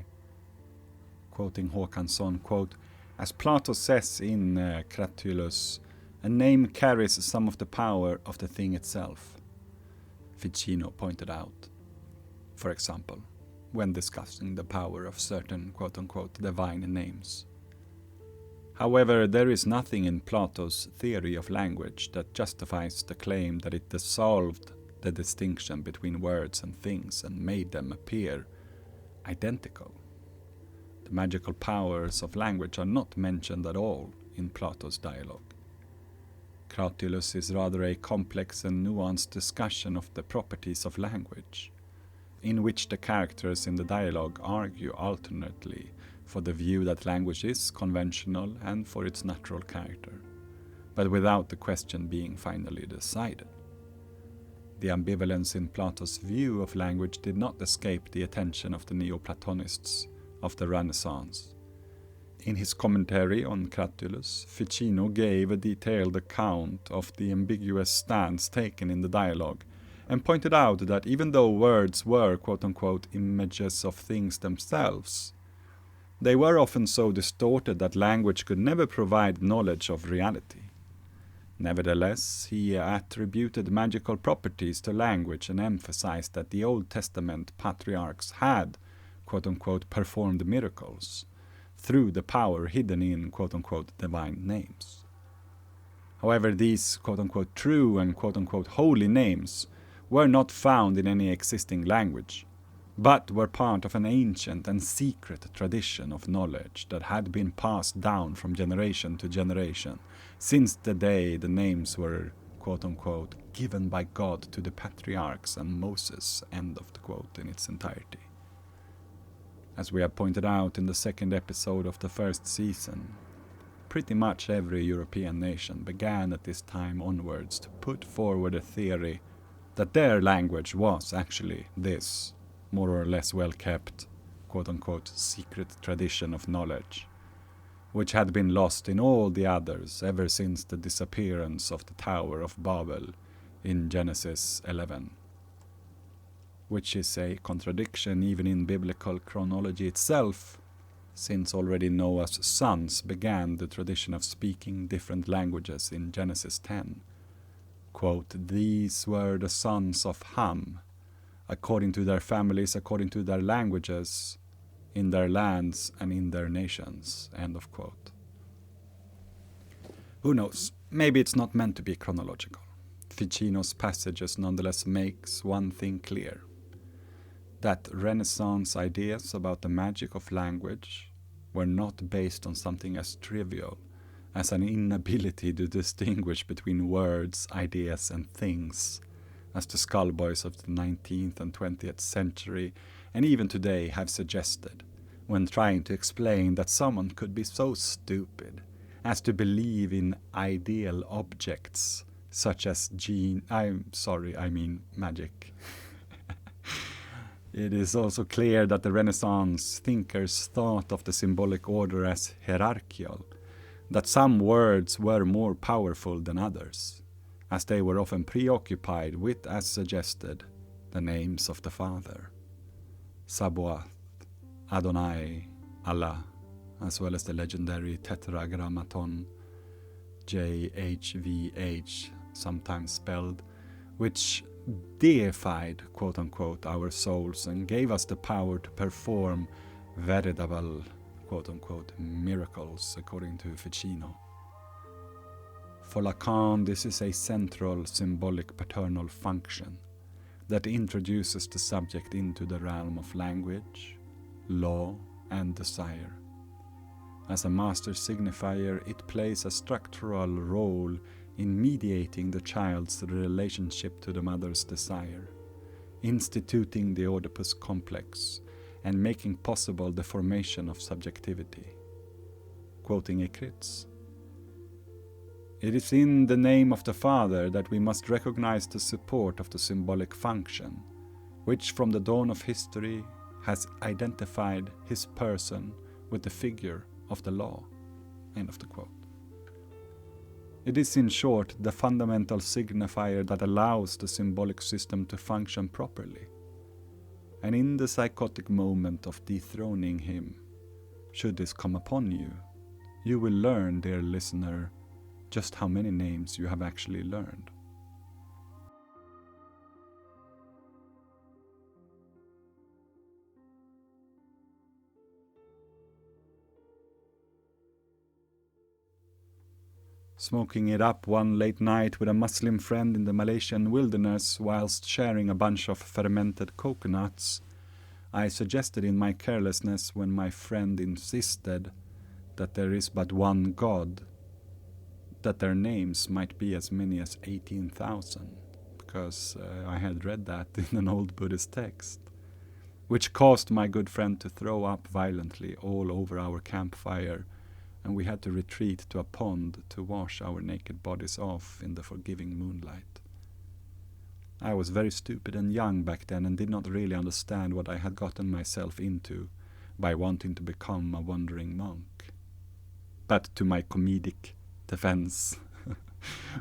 Quoting Håkansson, quote, "As Plato says in Cratylus, a name carries some of the power of the thing itself," Ficino pointed out, for example, when discussing the power of certain quote-unquote divine names. However, there is nothing in Plato's theory of language that justifies the claim that it dissolved the distinction between words and things and made them appear identical. The magical powers of language are not mentioned at all in Plato's dialogue. Cratylus is rather a complex and nuanced discussion of the properties of language, in which the characters in the dialogue argue alternately for the view that language is conventional and for its natural character, but without the question being finally decided. The ambivalence in Plato's view of language did not escape the attention of the Neoplatonists of the Renaissance. In his commentary on Cratylus, Ficino gave a detailed account of the ambiguous stance taken in the dialogue, and pointed out that even though words were quote-unquote images of things themselves, they were often so distorted that language could never provide knowledge of reality. Nevertheless, he attributed magical properties to language and emphasized that the Old Testament patriarchs had, quote-unquote, performed miracles through the power hidden in, quote-unquote, divine names. However, these, quote-unquote, true and, quote-unquote, holy names were not found in any existing language, but were part of an ancient and secret tradition of knowledge that had been passed down from generation to generation since the day the names were, quote-unquote, given by God to the patriarchs and Moses, end of the quote, in its entirety. As we have pointed out in the second episode of the first season, pretty much every European nation began at this time onwards to put forward a theory that their language was actually this more or less well-kept, quote-unquote, secret tradition of knowledge, which had been lost in all the others ever since the disappearance of the Tower of Babel in Genesis 11, which is a contradiction even in biblical chronology itself, since already Noah's sons began the tradition of speaking different languages in Genesis 10. Quote, "These were the sons of Ham, according to their families, according to their languages, in their lands and in their nations," end of quote. Who knows, maybe it's not meant to be chronological. Ficino's passages nonetheless makes one thing clear, that Renaissance ideas about the magic of language were not based on something as trivial as an inability to distinguish between words, ideas, and things, as the schoolboys of the 19th and 20th century, and even today, have suggested, when trying to explain that someone could be so stupid as to believe in ideal objects, such as magic. It is also clear that the Renaissance thinkers thought of the symbolic order as hierarchical, that some words were more powerful than others, as they were often preoccupied with, as suggested, the names of the Father, Sabaoth, Adonai, Allah, as well as the legendary Tetragrammaton, JHVH, sometimes spelled, which deified, quote-unquote, our souls and gave us the power to perform veritable, quote-unquote, miracles, according to Ficino. For Lacan, this is a central symbolic paternal function that introduces the subject into the realm of language, law, and desire. As a master signifier, it plays a structural role in mediating the child's relationship to the mother's desire, instituting the Oedipus complex, and making possible the formation of subjectivity. Quoting Ekritz, "It is in the name of the Father that we must recognize the support of the symbolic function, which from the dawn of history has identified his person with the figure of the law." End of the quote. It is, in short, the fundamental signifier that allows the symbolic system to function properly. And in the psychotic moment of dethroning him, should this come upon you, you will learn, dear listener, just how many names you have actually learned. Smoking it up one late night with a Muslim friend in the Malaysian wilderness whilst sharing a bunch of fermented coconuts, I suggested in my carelessness, when my friend insisted that there is but one God, that their names might be as many as 18,000, because I had read that in an old Buddhist text, which caused my good friend to throw up violently all over our campfire, and we had to retreat to a pond to wash our naked bodies off in the forgiving moonlight. I was very stupid and young back then and did not really understand what I had gotten myself into by wanting to become a wandering monk. But to my comedic defense,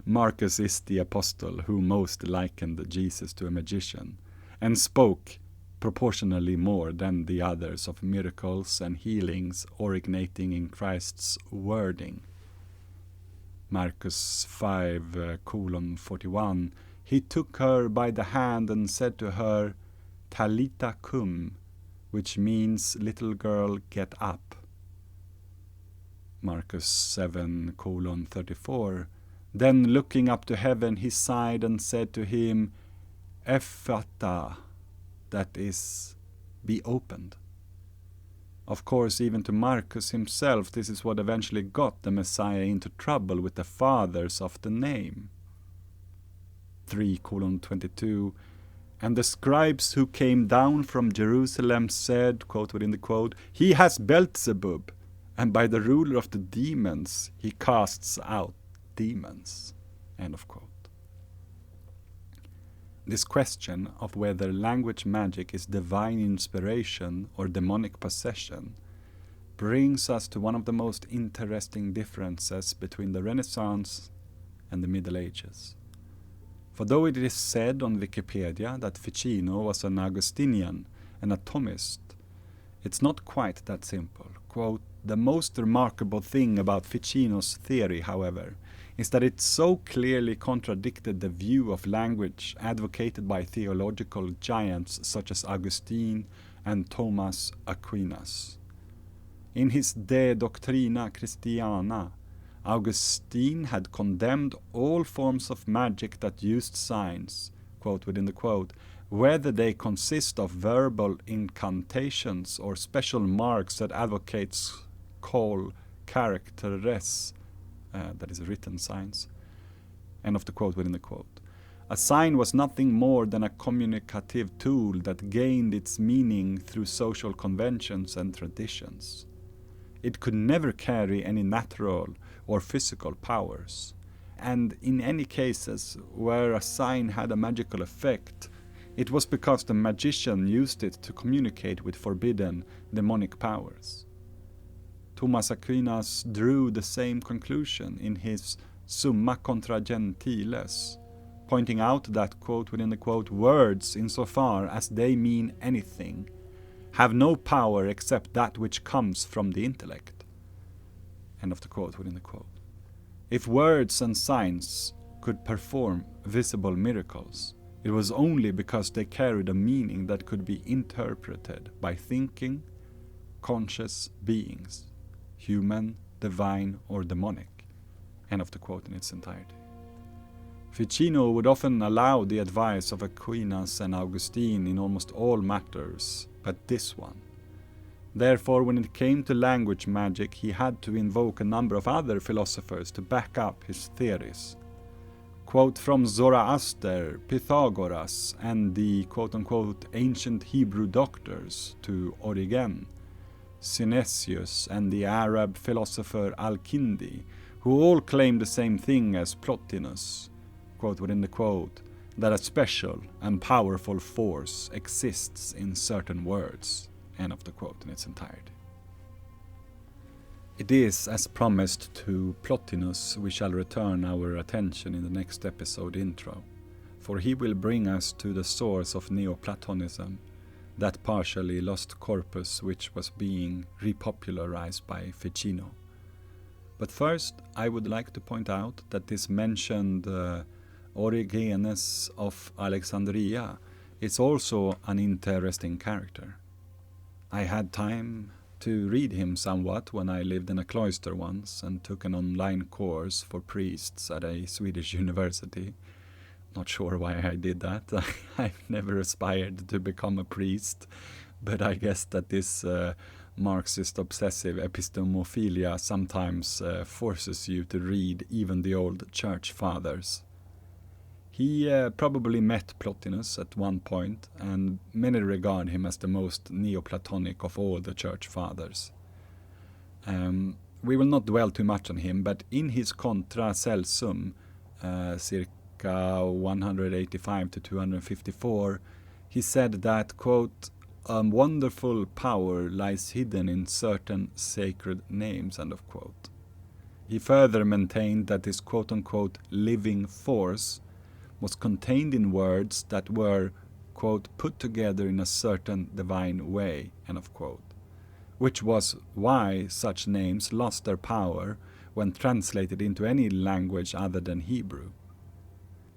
Marcus is the apostle who most likened Jesus to a magician, and spoke proportionally more than the others of miracles and healings originating in Christ's wording. Marcus 5:41, he took her by the hand and said to her, Talita cum, which means, little girl, get up. Marcus 7:34, then looking up to heaven he sighed and said to him, Ephata, that is, be opened. Of course, even to Marcus himself, this is what eventually got the Messiah into trouble with the fathers of the name. 3:22, and the scribes who came down from Jerusalem said, quote within the quote, he has Beelzebub, and by the ruler of the demons he casts out demons, end of quote. This question of whether language magic is divine inspiration or demonic possession brings us to one of the most interesting differences between the Renaissance and the Middle Ages. For though it is said on Wikipedia that Ficino was an Augustinian and a Thomist, it's not quite that simple. Quote, the most remarkable thing about Ficino's theory, however, is that it so clearly contradicted the view of language advocated by theological giants such as Augustine and Thomas Aquinas. In his De Doctrina Christiana, Augustine had condemned all forms of magic that used signs, quote within the quote, whether they consist of verbal incantations or special marks that advocates call characteres, that is written signs, end of the quote within the quote. A sign was nothing more than a communicative tool that gained its meaning through social conventions and traditions. It could never carry any natural or physical powers, and in any cases where a sign had a magical effect, it was because the magician used it to communicate with forbidden demonic powers. Thomas Aquinas drew the same conclusion in his Summa contra Gentiles, pointing out that, quote within the quote, words, insofar as they mean anything, have no power except that which comes from the intellect. End of the quote within the quote. If words and signs could perform visible miracles, it was only because they carried a meaning that could be interpreted by thinking, conscious beings, human, divine, or demonic. End of the quote in its entirety. Ficino would often allow the advice of Aquinas and Augustine in almost all matters, but this one. Therefore, when it came to language magic, he had to invoke a number of other philosophers to back up his theories. Quote from Zoroaster, Pythagoras, and the quote-unquote ancient Hebrew doctors to Origen, Synesius, and the Arab philosopher Al-Kindi, who all claim the same thing as Plotinus, quote within the quote, that a special and powerful force exists in certain words, end of the quote in its entirety. It is, as promised to Plotinus, we shall return our attention in the next episode intro, for he will bring us to the source of Neoplatonism, that partially lost corpus which was being repopularized by Ficino. But first, I would like to point out that this mentioned Origenes of Alexandria is also an interesting character. I had time to read him somewhat when I lived in a cloister once and took an online course for priests at a Swedish university. Not sure why I did that. I've never aspired to become a priest, but I guess that this Marxist obsessive epistemophilia sometimes forces you to read even the old church fathers. He probably met Plotinus at one point, and many regard him as the most Neoplatonic of all the church fathers. We will not dwell too much on him, but in his Contra Celsum, circa 185 to 254, he said that, quote, "A wonderful power lies hidden in certain sacred names," end of quote. He further maintained that this quote-unquote living force was contained in words that were, quote, "put together in a certain divine way," end of quote, which was why such names lost their power when translated into any language other than Hebrew.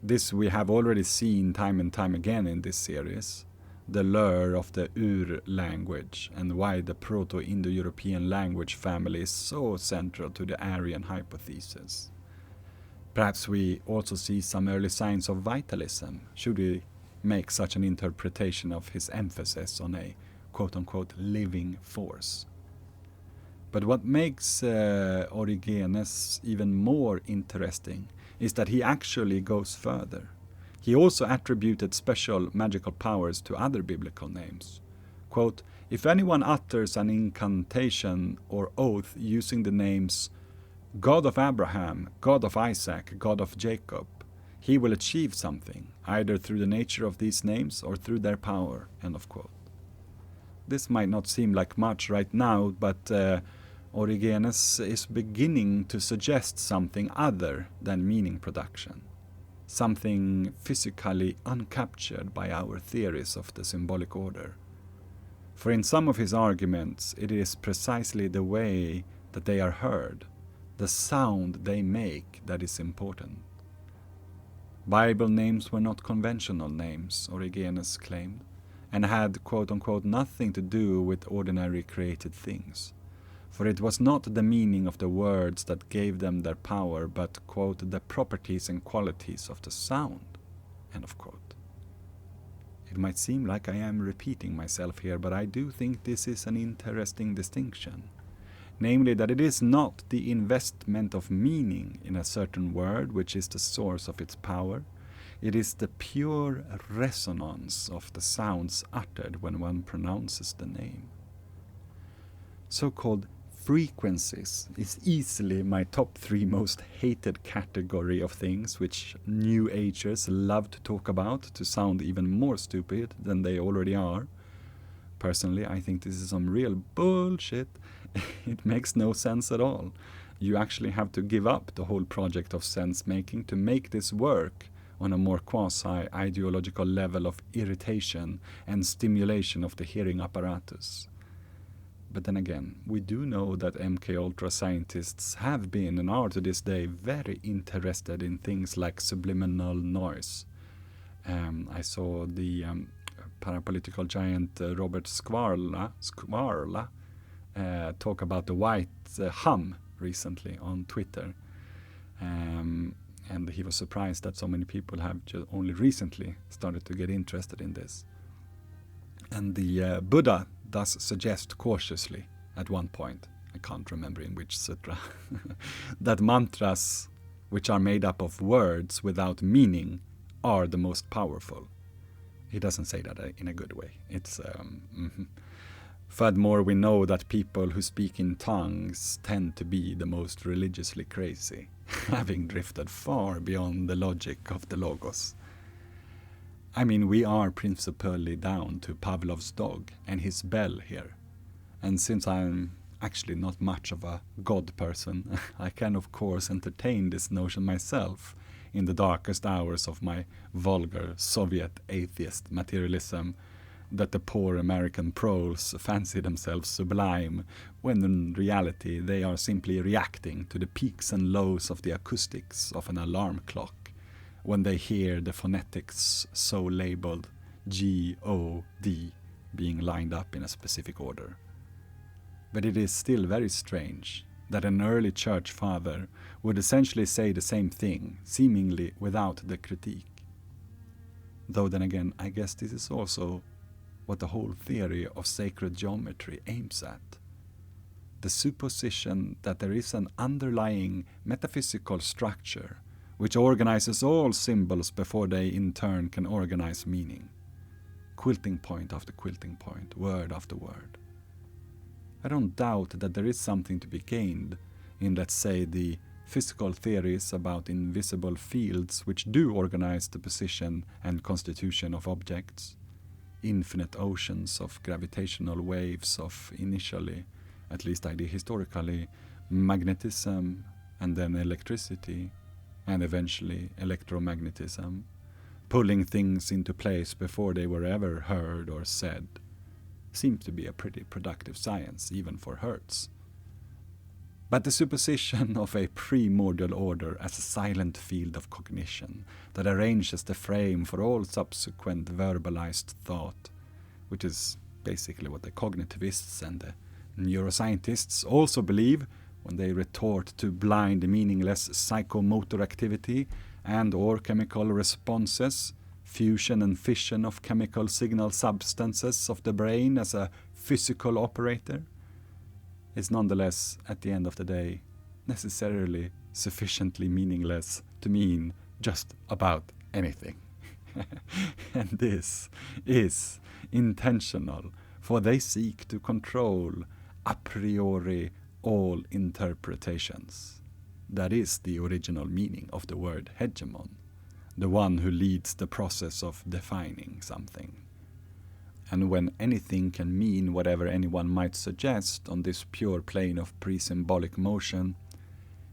This we have already seen time and time again in this series, the lure of the Ur language and why the Proto-Indo-European language family is so central to the Aryan hypothesis. Perhaps we also see some early signs of vitalism, should we make such an interpretation of his emphasis on a quote-unquote living force. But what makes Origenes even more interesting is that he actually goes further. He also attributed special magical powers to other biblical names. Quote, "If anyone utters an incantation or oath using the names God of Abraham, God of Isaac, God of Jacob, he will achieve something, either through the nature of these names or through their power," end of quote. This might not seem like much right now, but Origenes is beginning to suggest something other than meaning production, something physically uncaptured by our theories of the symbolic order. For in some of his arguments, it is precisely the way that they are heard, the sound they make, that is important. Bible names were not conventional names, Origenes claimed, and had quote-unquote nothing to do with ordinary created things. For it was not the meaning of the words that gave them their power, but, quote, "the properties and qualities of the sound," end of quote. It might seem like I am repeating myself here, but I do think this is an interesting distinction. Namely, that it is not the investment of meaning in a certain word which is the source of its power. It is the pure resonance of the sounds uttered when one pronounces the name. So-called frequencies is easily my top 3 most hated category of things which New Agers love to talk about to sound even more stupid than they already are. Personally, I think this is some real bullshit. It makes no sense at all. You actually have to give up the whole project of sense-making to make this work on a more quasi-ideological level of irritation and stimulation of the hearing apparatus. But then again, we do know that MK Ultra scientists have been and are to this day very interested in things like subliminal noise. I saw the parapolitical giant Robert Skvarla talk about the white hum recently on Twitter. And he was surprised that so many people have only recently started to get interested in this. And the Buddha does suggest cautiously at one point, I can't remember in which sutra, that mantras which are made up of words without meaning are the most powerful. He doesn't say that in a good way. It's Furthermore, we know that people who speak in tongues tend to be the most religiously crazy, having drifted far beyond the logic of the Logos. I mean, we are principally down to Pavlov's dog and his bell here. And since I'm actually not much of a God person, I can of course entertain this notion myself in the darkest hours of my vulgar Soviet atheist materialism, that the poor American proles fancy themselves sublime, when in reality they are simply reacting to the peaks and lows of the acoustics of an alarm clock, when they hear the phonetics so labeled G-O-D being lined up in a specific order. But it is still very strange that an early church father would essentially say the same thing, seemingly without the critique. Though then again, I guess this is also what the whole theory of sacred geometry aims at. The supposition that there is an underlying metaphysical structure which organizes all symbols before they in turn can organize meaning. Quilting point after quilting point, word after word. I don't doubt that there is something to be gained in, let's say, the physical theories about invisible fields which do organize the position and constitution of objects. Infinite oceans of gravitational waves of initially, at least historically, magnetism and then electricity and eventually electromagnetism, pulling things into place before they were ever heard or said. Seems to be a pretty productive science, even for Hertz. But the supposition of a primordial order as a silent field of cognition that arranges the frame for all subsequent verbalized thought, which is basically what the cognitivists and the neuroscientists also believe when they retort to blind, meaningless psychomotor activity and or chemical responses, fusion and fission of chemical signal substances of the brain as a physical operator, is nonetheless, at the end of the day, necessarily sufficiently meaningless to mean just about anything. And this is intentional, for they seek to control a priori all interpretations. That is the original meaning of the word hegemon, the one who leads the process of defining something. And when anything can mean whatever anyone might suggest on this pure plane of pre-symbolic motion,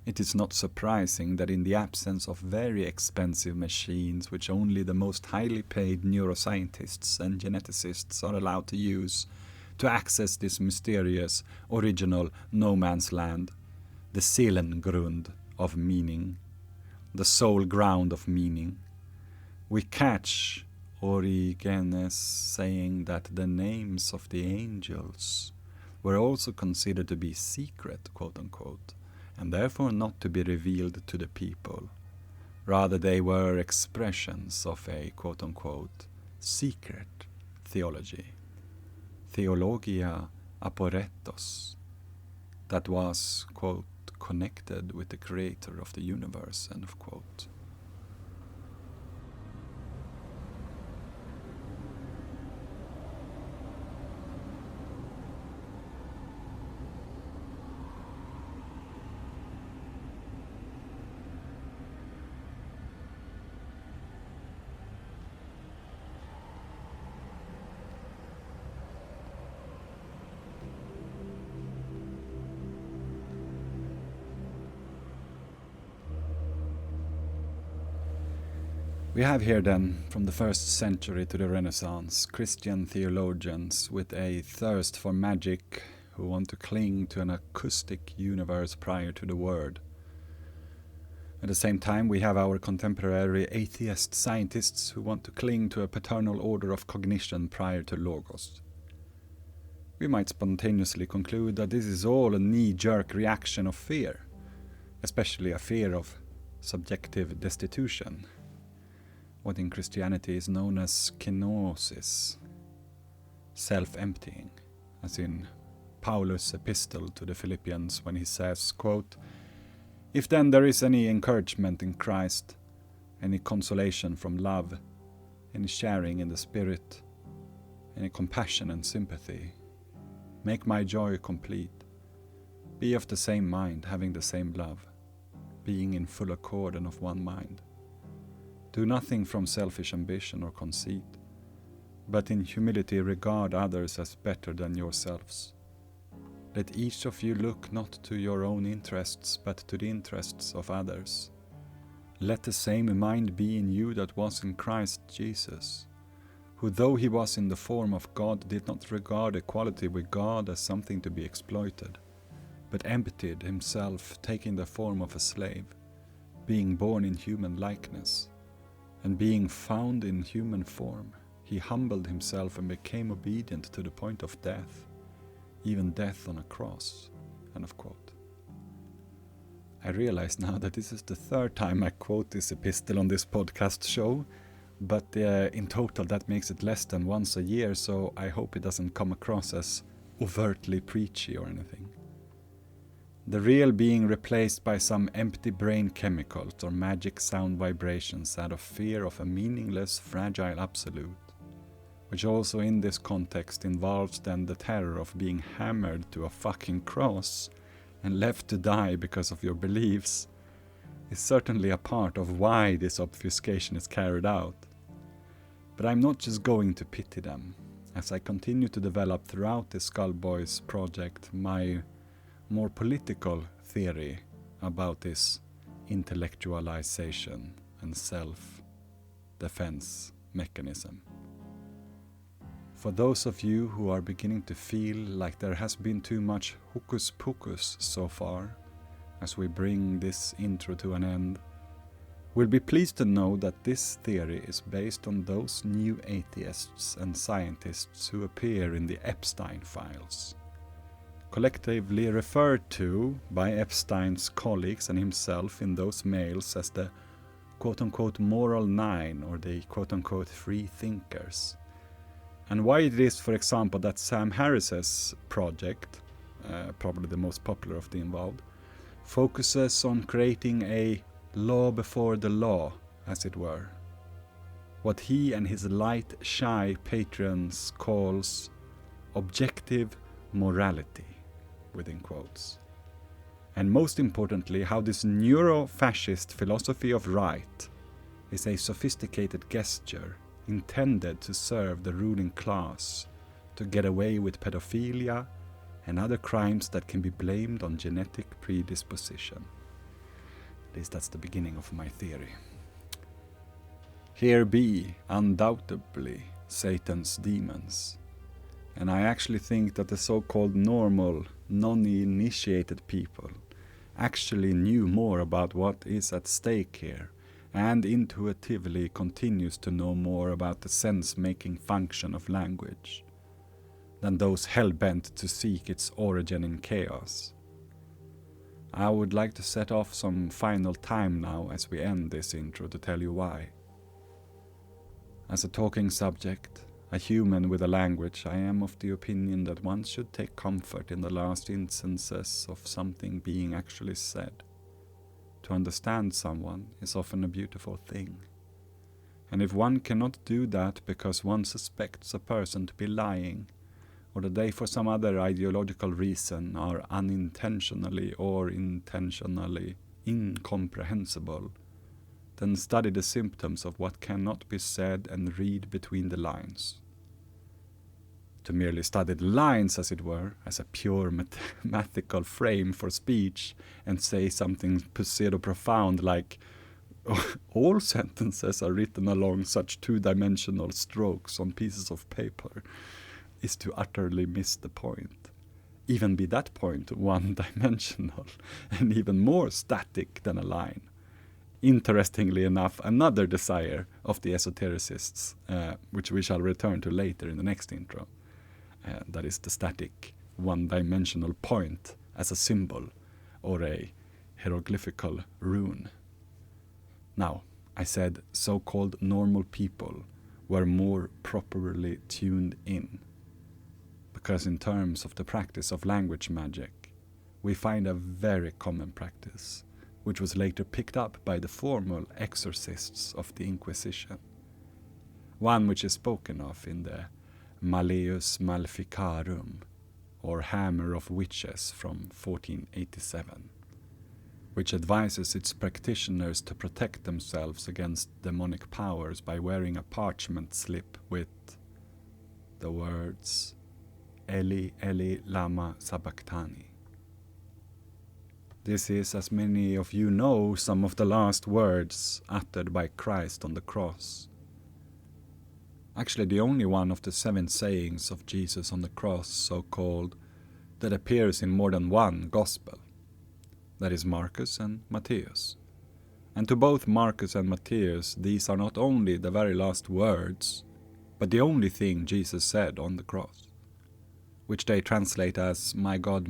it is not surprising that in the absence of very expensive machines which only the most highly paid neuroscientists and geneticists are allowed to use to access this mysterious, original no man's land, the Seelengrund of meaning, the sole ground of meaning, we catch Origenes saying that the names of the angels were also considered to be secret, quote-unquote, and therefore not to be revealed to the people. Rather, they were expressions of a, quote-unquote, secret theology, theologia aporetos, that was, quote, connected with the creator of the universe, end of quote. We have here then, from the 1st century to the Renaissance, Christian theologians with a thirst for magic who want to cling to an acoustic universe prior to the word. At the same time, we have our contemporary atheist scientists who want to cling to a paternal order of cognition prior to logos. We might spontaneously conclude that this is all a knee-jerk reaction of fear, especially a fear of subjective destitution, what in Christianity is known as kenosis, self-emptying, as in Paulus' epistle to the Philippians when he says, quote, "If then there is any encouragement in Christ, any consolation from love, any sharing in the Spirit, any compassion and sympathy, make my joy complete. Be of the same mind, having the same love, being in full accord and of one mind. Do nothing from selfish ambition or conceit, but in humility regard others as better than yourselves. Let each of you look not to your own interests, but to the interests of others. Let the same mind be in you that was in Christ Jesus, who though he was in the form of God did not regard equality with God as something to be exploited, but emptied himself, taking the form of a slave, being born in human likeness, and being found in human form, he humbled himself and became obedient to the point of death, even death on a cross." End of quote. I realize now that this is the third time I quote this epistle on this podcast show, but in total that makes it less than once a year, so I hope it doesn't come across as overtly preachy or anything. The real being replaced by some empty brain chemicals or magic sound vibrations out of fear of a meaningless, fragile absolute, which also in this context involves then the terror of being hammered to a fucking cross and left to die because of your beliefs, is certainly a part of why this obfuscation is carried out. But I'm not just going to pity them, as I continue to develop throughout this Skullboys project my more political theory about this intellectualization and self-defense mechanism. For those of you who are beginning to feel like there has been too much hocus pocus so far, as we bring this intro to an end, we'll be pleased to know that this theory is based on those new atheists and scientists who appear in the Epstein files, collectively referred to by Epstein's colleagues and himself in those mails as the quote-unquote moral nine or the quote-unquote free thinkers. And why it is, for example, that Sam Harris's project, probably the most popular of the involved, focuses on creating a law before the law, as it were. What he and his light-shy patrons calls objective morality, within quotes. And most importantly, how this neuro-fascist philosophy of right is a sophisticated gesture intended to serve the ruling class to get away with pedophilia and other crimes that can be blamed on genetic predisposition. At least that's the beginning of my theory. Here be, undoubtedly, Satan's demons. And I actually think that the so-called normal, non-initiated people actually knew more about what is at stake here, and intuitively continues to know more about the sense-making function of language than those hell-bent to seek its origin in chaos. I would like to set off some final time now as we end this intro to tell you why. As a talking subject, a human with a language, I am of the opinion that one should take comfort in the last instances of something being actually said. To understand someone is often a beautiful thing. And if one cannot do that because one suspects a person to be lying, or that they for some other ideological reason are unintentionally or intentionally incomprehensible, then study the symptoms of what cannot be said and read between the lines. To merely study the lines, as it were, as a pure mathematical frame for speech, and say something pseudo-profound like, all sentences are written along such two-dimensional strokes on pieces of paper, is to utterly miss the point. Even be that point one-dimensional, and even more static than a line. Interestingly enough, another desire of the esotericists, which we shall return to later in the next intro, that is the static one-dimensional point as a symbol or a hieroglyphical rune. Now, I said so-called normal people were more properly tuned in, because in terms of the practice of language magic, we find a very common practice, which was later picked up by the formal exorcists of the Inquisition. One which is spoken of in the Malleus Maleficarum, or Hammer of Witches from 1487, which advises its practitioners to protect themselves against demonic powers by wearing a parchment slip with the words, Eli, Eli, lama sabachthani. This is, as many of you know, some of the last words uttered by Christ on the cross. Actually, the only one of the 7 sayings of Jesus on the cross, so-called, that appears in more than one gospel. That is Marcus and Matthäus. And to both Marcus and Matthäus, these are not only the very last words, but the only thing Jesus said on the cross, which they translate as, my God,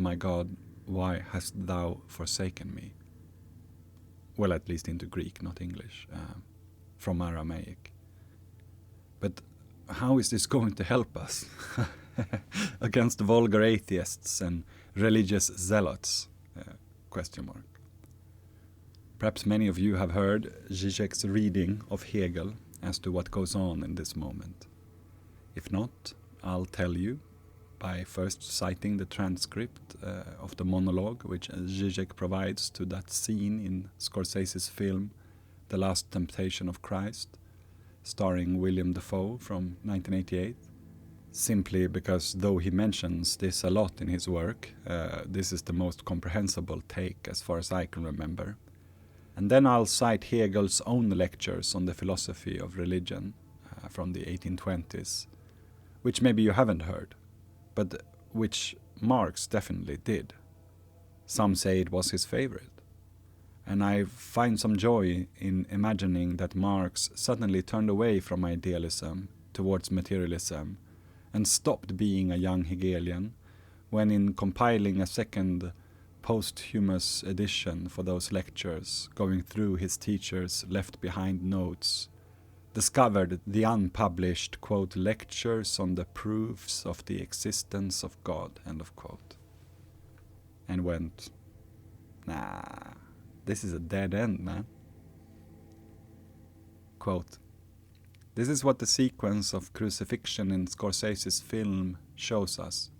why hast thou forsaken me? Well, at least into Greek, not English, from Aramaic. But how is this going to help us against vulgar atheists and religious zealots? Question mark. Perhaps many of you have heard Zizek's reading of Hegel as to what goes on in this moment. If not, I'll tell you by first citing the transcript of the monologue which Zizek provides to that scene in Scorsese's film The Last Temptation of Christ, starring William Dafoe from 1988. Simply because though he mentions this a lot in his work, this is the most comprehensible take as far as I can remember. And then I'll cite Hegel's own lectures on the philosophy of religion from the 1820s, which maybe you haven't heard, but which Marx definitely did. Some say it was his favorite. And I find some joy in imagining that Marx suddenly turned away from idealism towards materialism and stopped being a young Hegelian when, in compiling a second posthumous edition for those lectures, going through his teacher's left-behind notes, discovered the unpublished, quote, lectures on the proofs of the existence of God, end of quote, and went, nah, this is a dead end, man. Quote, this is what the sequence of crucifixion in Scorsese's film shows us.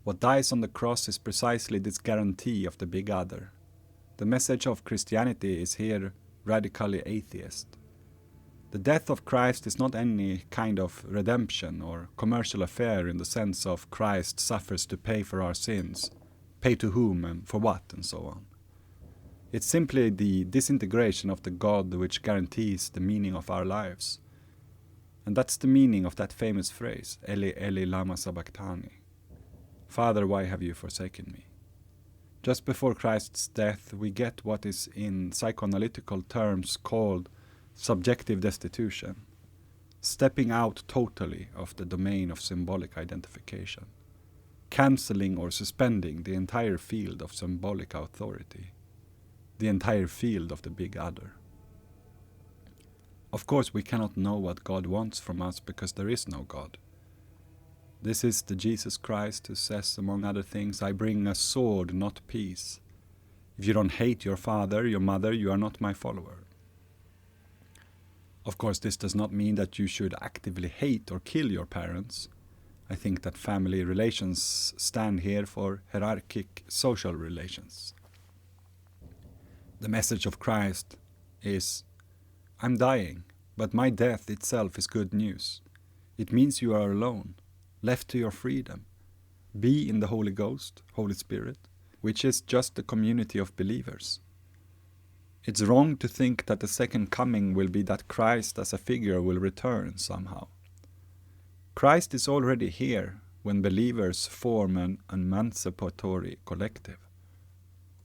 What dies on the cross is precisely this guarantee of the big other. The message of Christianity is here radically atheist. The death of Christ is not any kind of redemption or commercial affair in the sense of Christ suffers to pay for our sins, pay to whom and for what and so on. It's simply the disintegration of the God which guarantees the meaning of our lives. And that's the meaning of that famous phrase, Eli, Eli, lama sabachthani. Father, why have you forsaken me? Just before Christ's death, we get what is in psychoanalytical terms called subjective destitution, stepping out totally of the domain of symbolic identification, cancelling or suspending the entire field of symbolic authority, the entire field of the big other. Of course, we cannot know what God wants from us because there is no God. This is the Jesus Christ who says, among other things, I bring a sword, not peace. If you don't hate your father, your mother, you are not my follower. Of course, this does not mean that you should actively hate or kill your parents. I think that family relations stand here for hierarchic social relations. The message of Christ is, I'm dying, but my death itself is good news. It means you are alone, left to your freedom. Be in the Holy Ghost, Holy Spirit, which is just the community of believers. It's wrong to think that the second coming will be that Christ as a figure will return somehow. Christ is already here when believers form an emancipatory collective.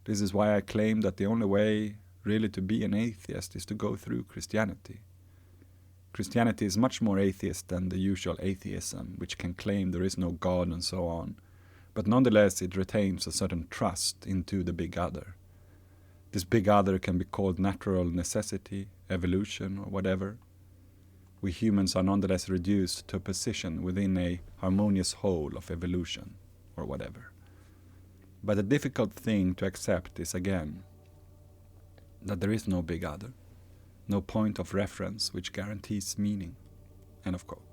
This is why I claim that the only way really to be an atheist is to go through Christianity. Christianity is much more atheist than the usual atheism, which can claim there is no God and so on, but nonetheless it retains a certain trust into the big other. This big other can be called natural necessity, evolution, or whatever. We humans are nonetheless reduced to a position within a harmonious whole of evolution, or whatever. But the difficult thing to accept is, again, that there is no big other, no point of reference which guarantees meaning. End of quote.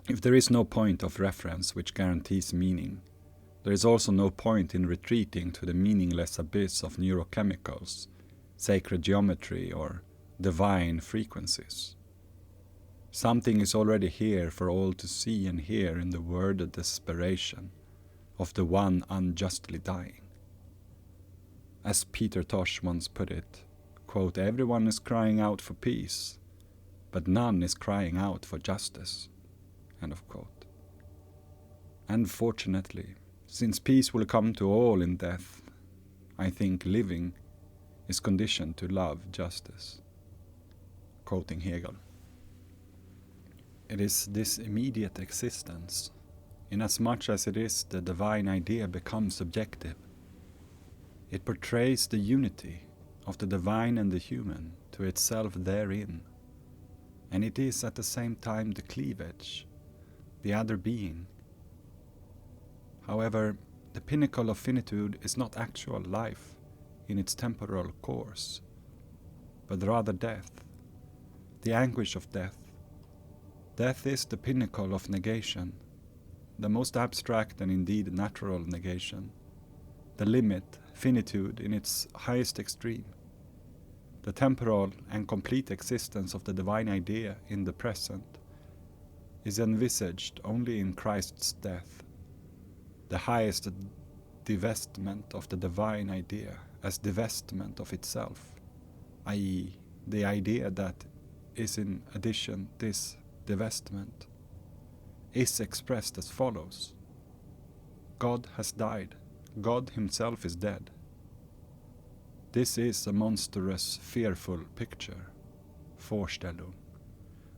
If there is no point of reference which guarantees meaning, there is also no point in retreating to the meaningless abyss of neurochemicals, sacred geometry, or divine frequencies. Something is already here for all to see and hear in the worded desperation of the one unjustly dying. As Peter Tosh once put it, quote, "Everyone is crying out for peace, but none is crying out for justice." End of quote. And fortunately, since peace will come to all in death, I think living is conditioned to love justice. Quoting Hegel. It is this immediate existence, inasmuch as it is the divine idea becomes subjective. It portrays the unity of the divine and the human to itself therein, and it is at the same time the cleavage, the other being. However, the pinnacle of finitude is not actual life in its temporal course, but rather death, the anguish of death. Death is the pinnacle of negation, the most abstract and indeed natural negation, the limit, finitude in its highest extreme. The temporal and complete existence of the divine idea in the present is envisaged only in Christ's death, the highest divestment of the divine idea as divestment of itself, i.e., the idea that is in addition this divestment, is expressed as follows: God has died, God himself is dead. This is a monstrous, fearful picture, Vorstellung,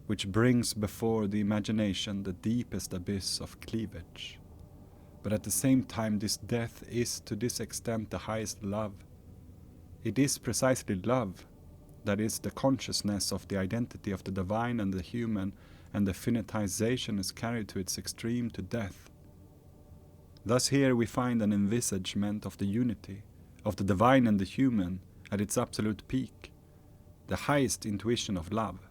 which brings before the imagination the deepest abyss of cleavage. But at the same time, this death is to this extent the highest love. It is precisely love that is the consciousness of the identity of the divine and the human, and the finitization is carried to its extreme to death. Thus here we find an envisagement of the unity, of the divine and the human at its absolute peak, the highest intuition of love.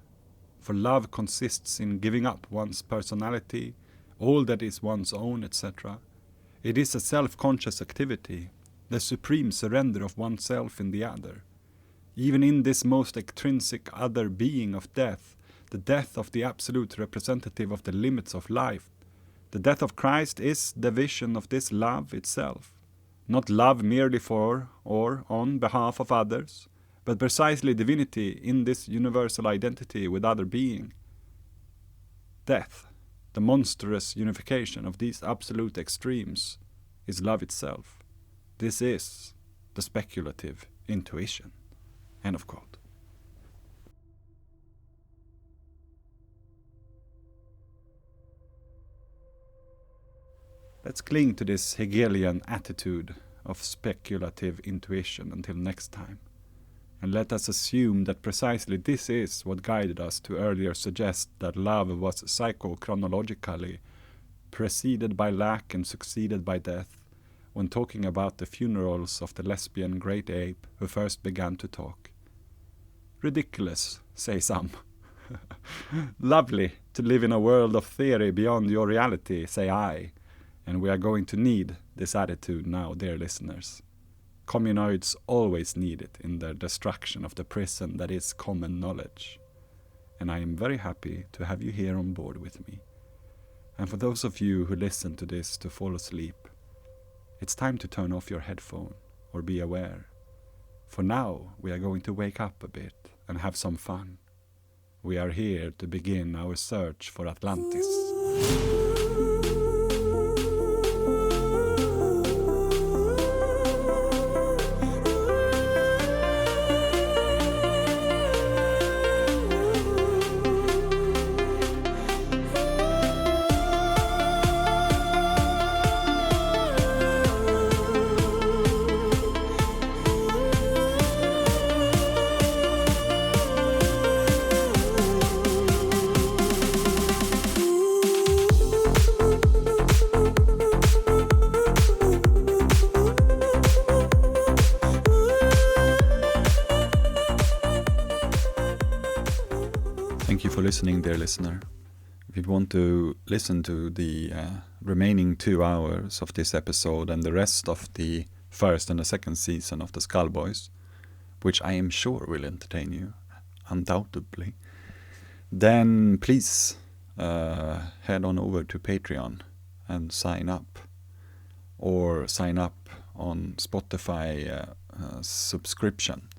For love consists in giving up one's personality, all that is one's own, etc. It is a self-conscious activity, the supreme surrender of oneself in the other. Even in this most extrinsic other being of death, the death of the absolute representative of the limits of life, the death of Christ is the vision of this love itself. Not love merely for or on behalf of others, but precisely divinity in this universal identity with other being. Death, the monstrous unification of these absolute extremes, is love itself. This is the speculative intuition. End of quote. Let's cling to this Hegelian attitude of speculative intuition until next time, and let us assume that precisely this is what guided us to earlier suggest that love was psychochronologically preceded by lack and succeeded by death, when talking about the funerals of the lesbian great ape who first began to talk. Ridiculous, say some. Lovely to live in a world of theory beyond your reality, say I. And we are going to need this attitude now, dear listeners. Communoids always need it in their destruction of the prison that is common knowledge. And I am very happy to have you here on board with me. And for those of you who listen to this to fall asleep, it's time to turn off your headphone or be aware. For now, we are going to wake up a bit and have some fun. We are here to begin our search for Atlantis. Thank you for listening, dear listener. If you want to listen to the remaining 2 hours of this episode and the rest of the first and the second season of the Skullboys, which I am sure will entertain you, undoubtedly, then please head on over to Patreon and sign up, or sign up on Spotify subscription.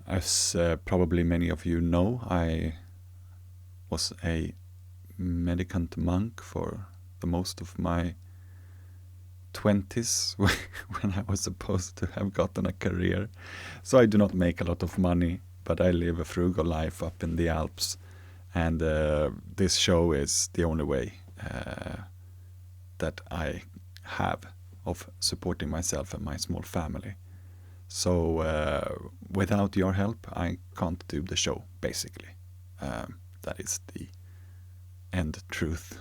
As probably many of you know, I was a mendicant monk for the most of my 20s when I was supposed to have gotten a career. So I do not make a lot of money, but I live a frugal life up in the Alps, and this show is the only way that I have of supporting myself and my small family. So without your help, I can't do the show, basically. That is the end truth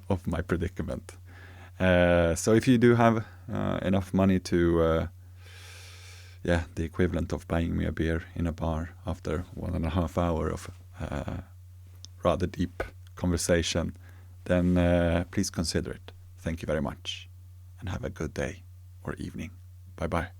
of my predicament. So if you do have enough money to, the equivalent of buying me a beer in a bar after 1.5 hours of rather deep conversation, then please consider it. Thank you very much, and have a good day or evening. Bye-bye.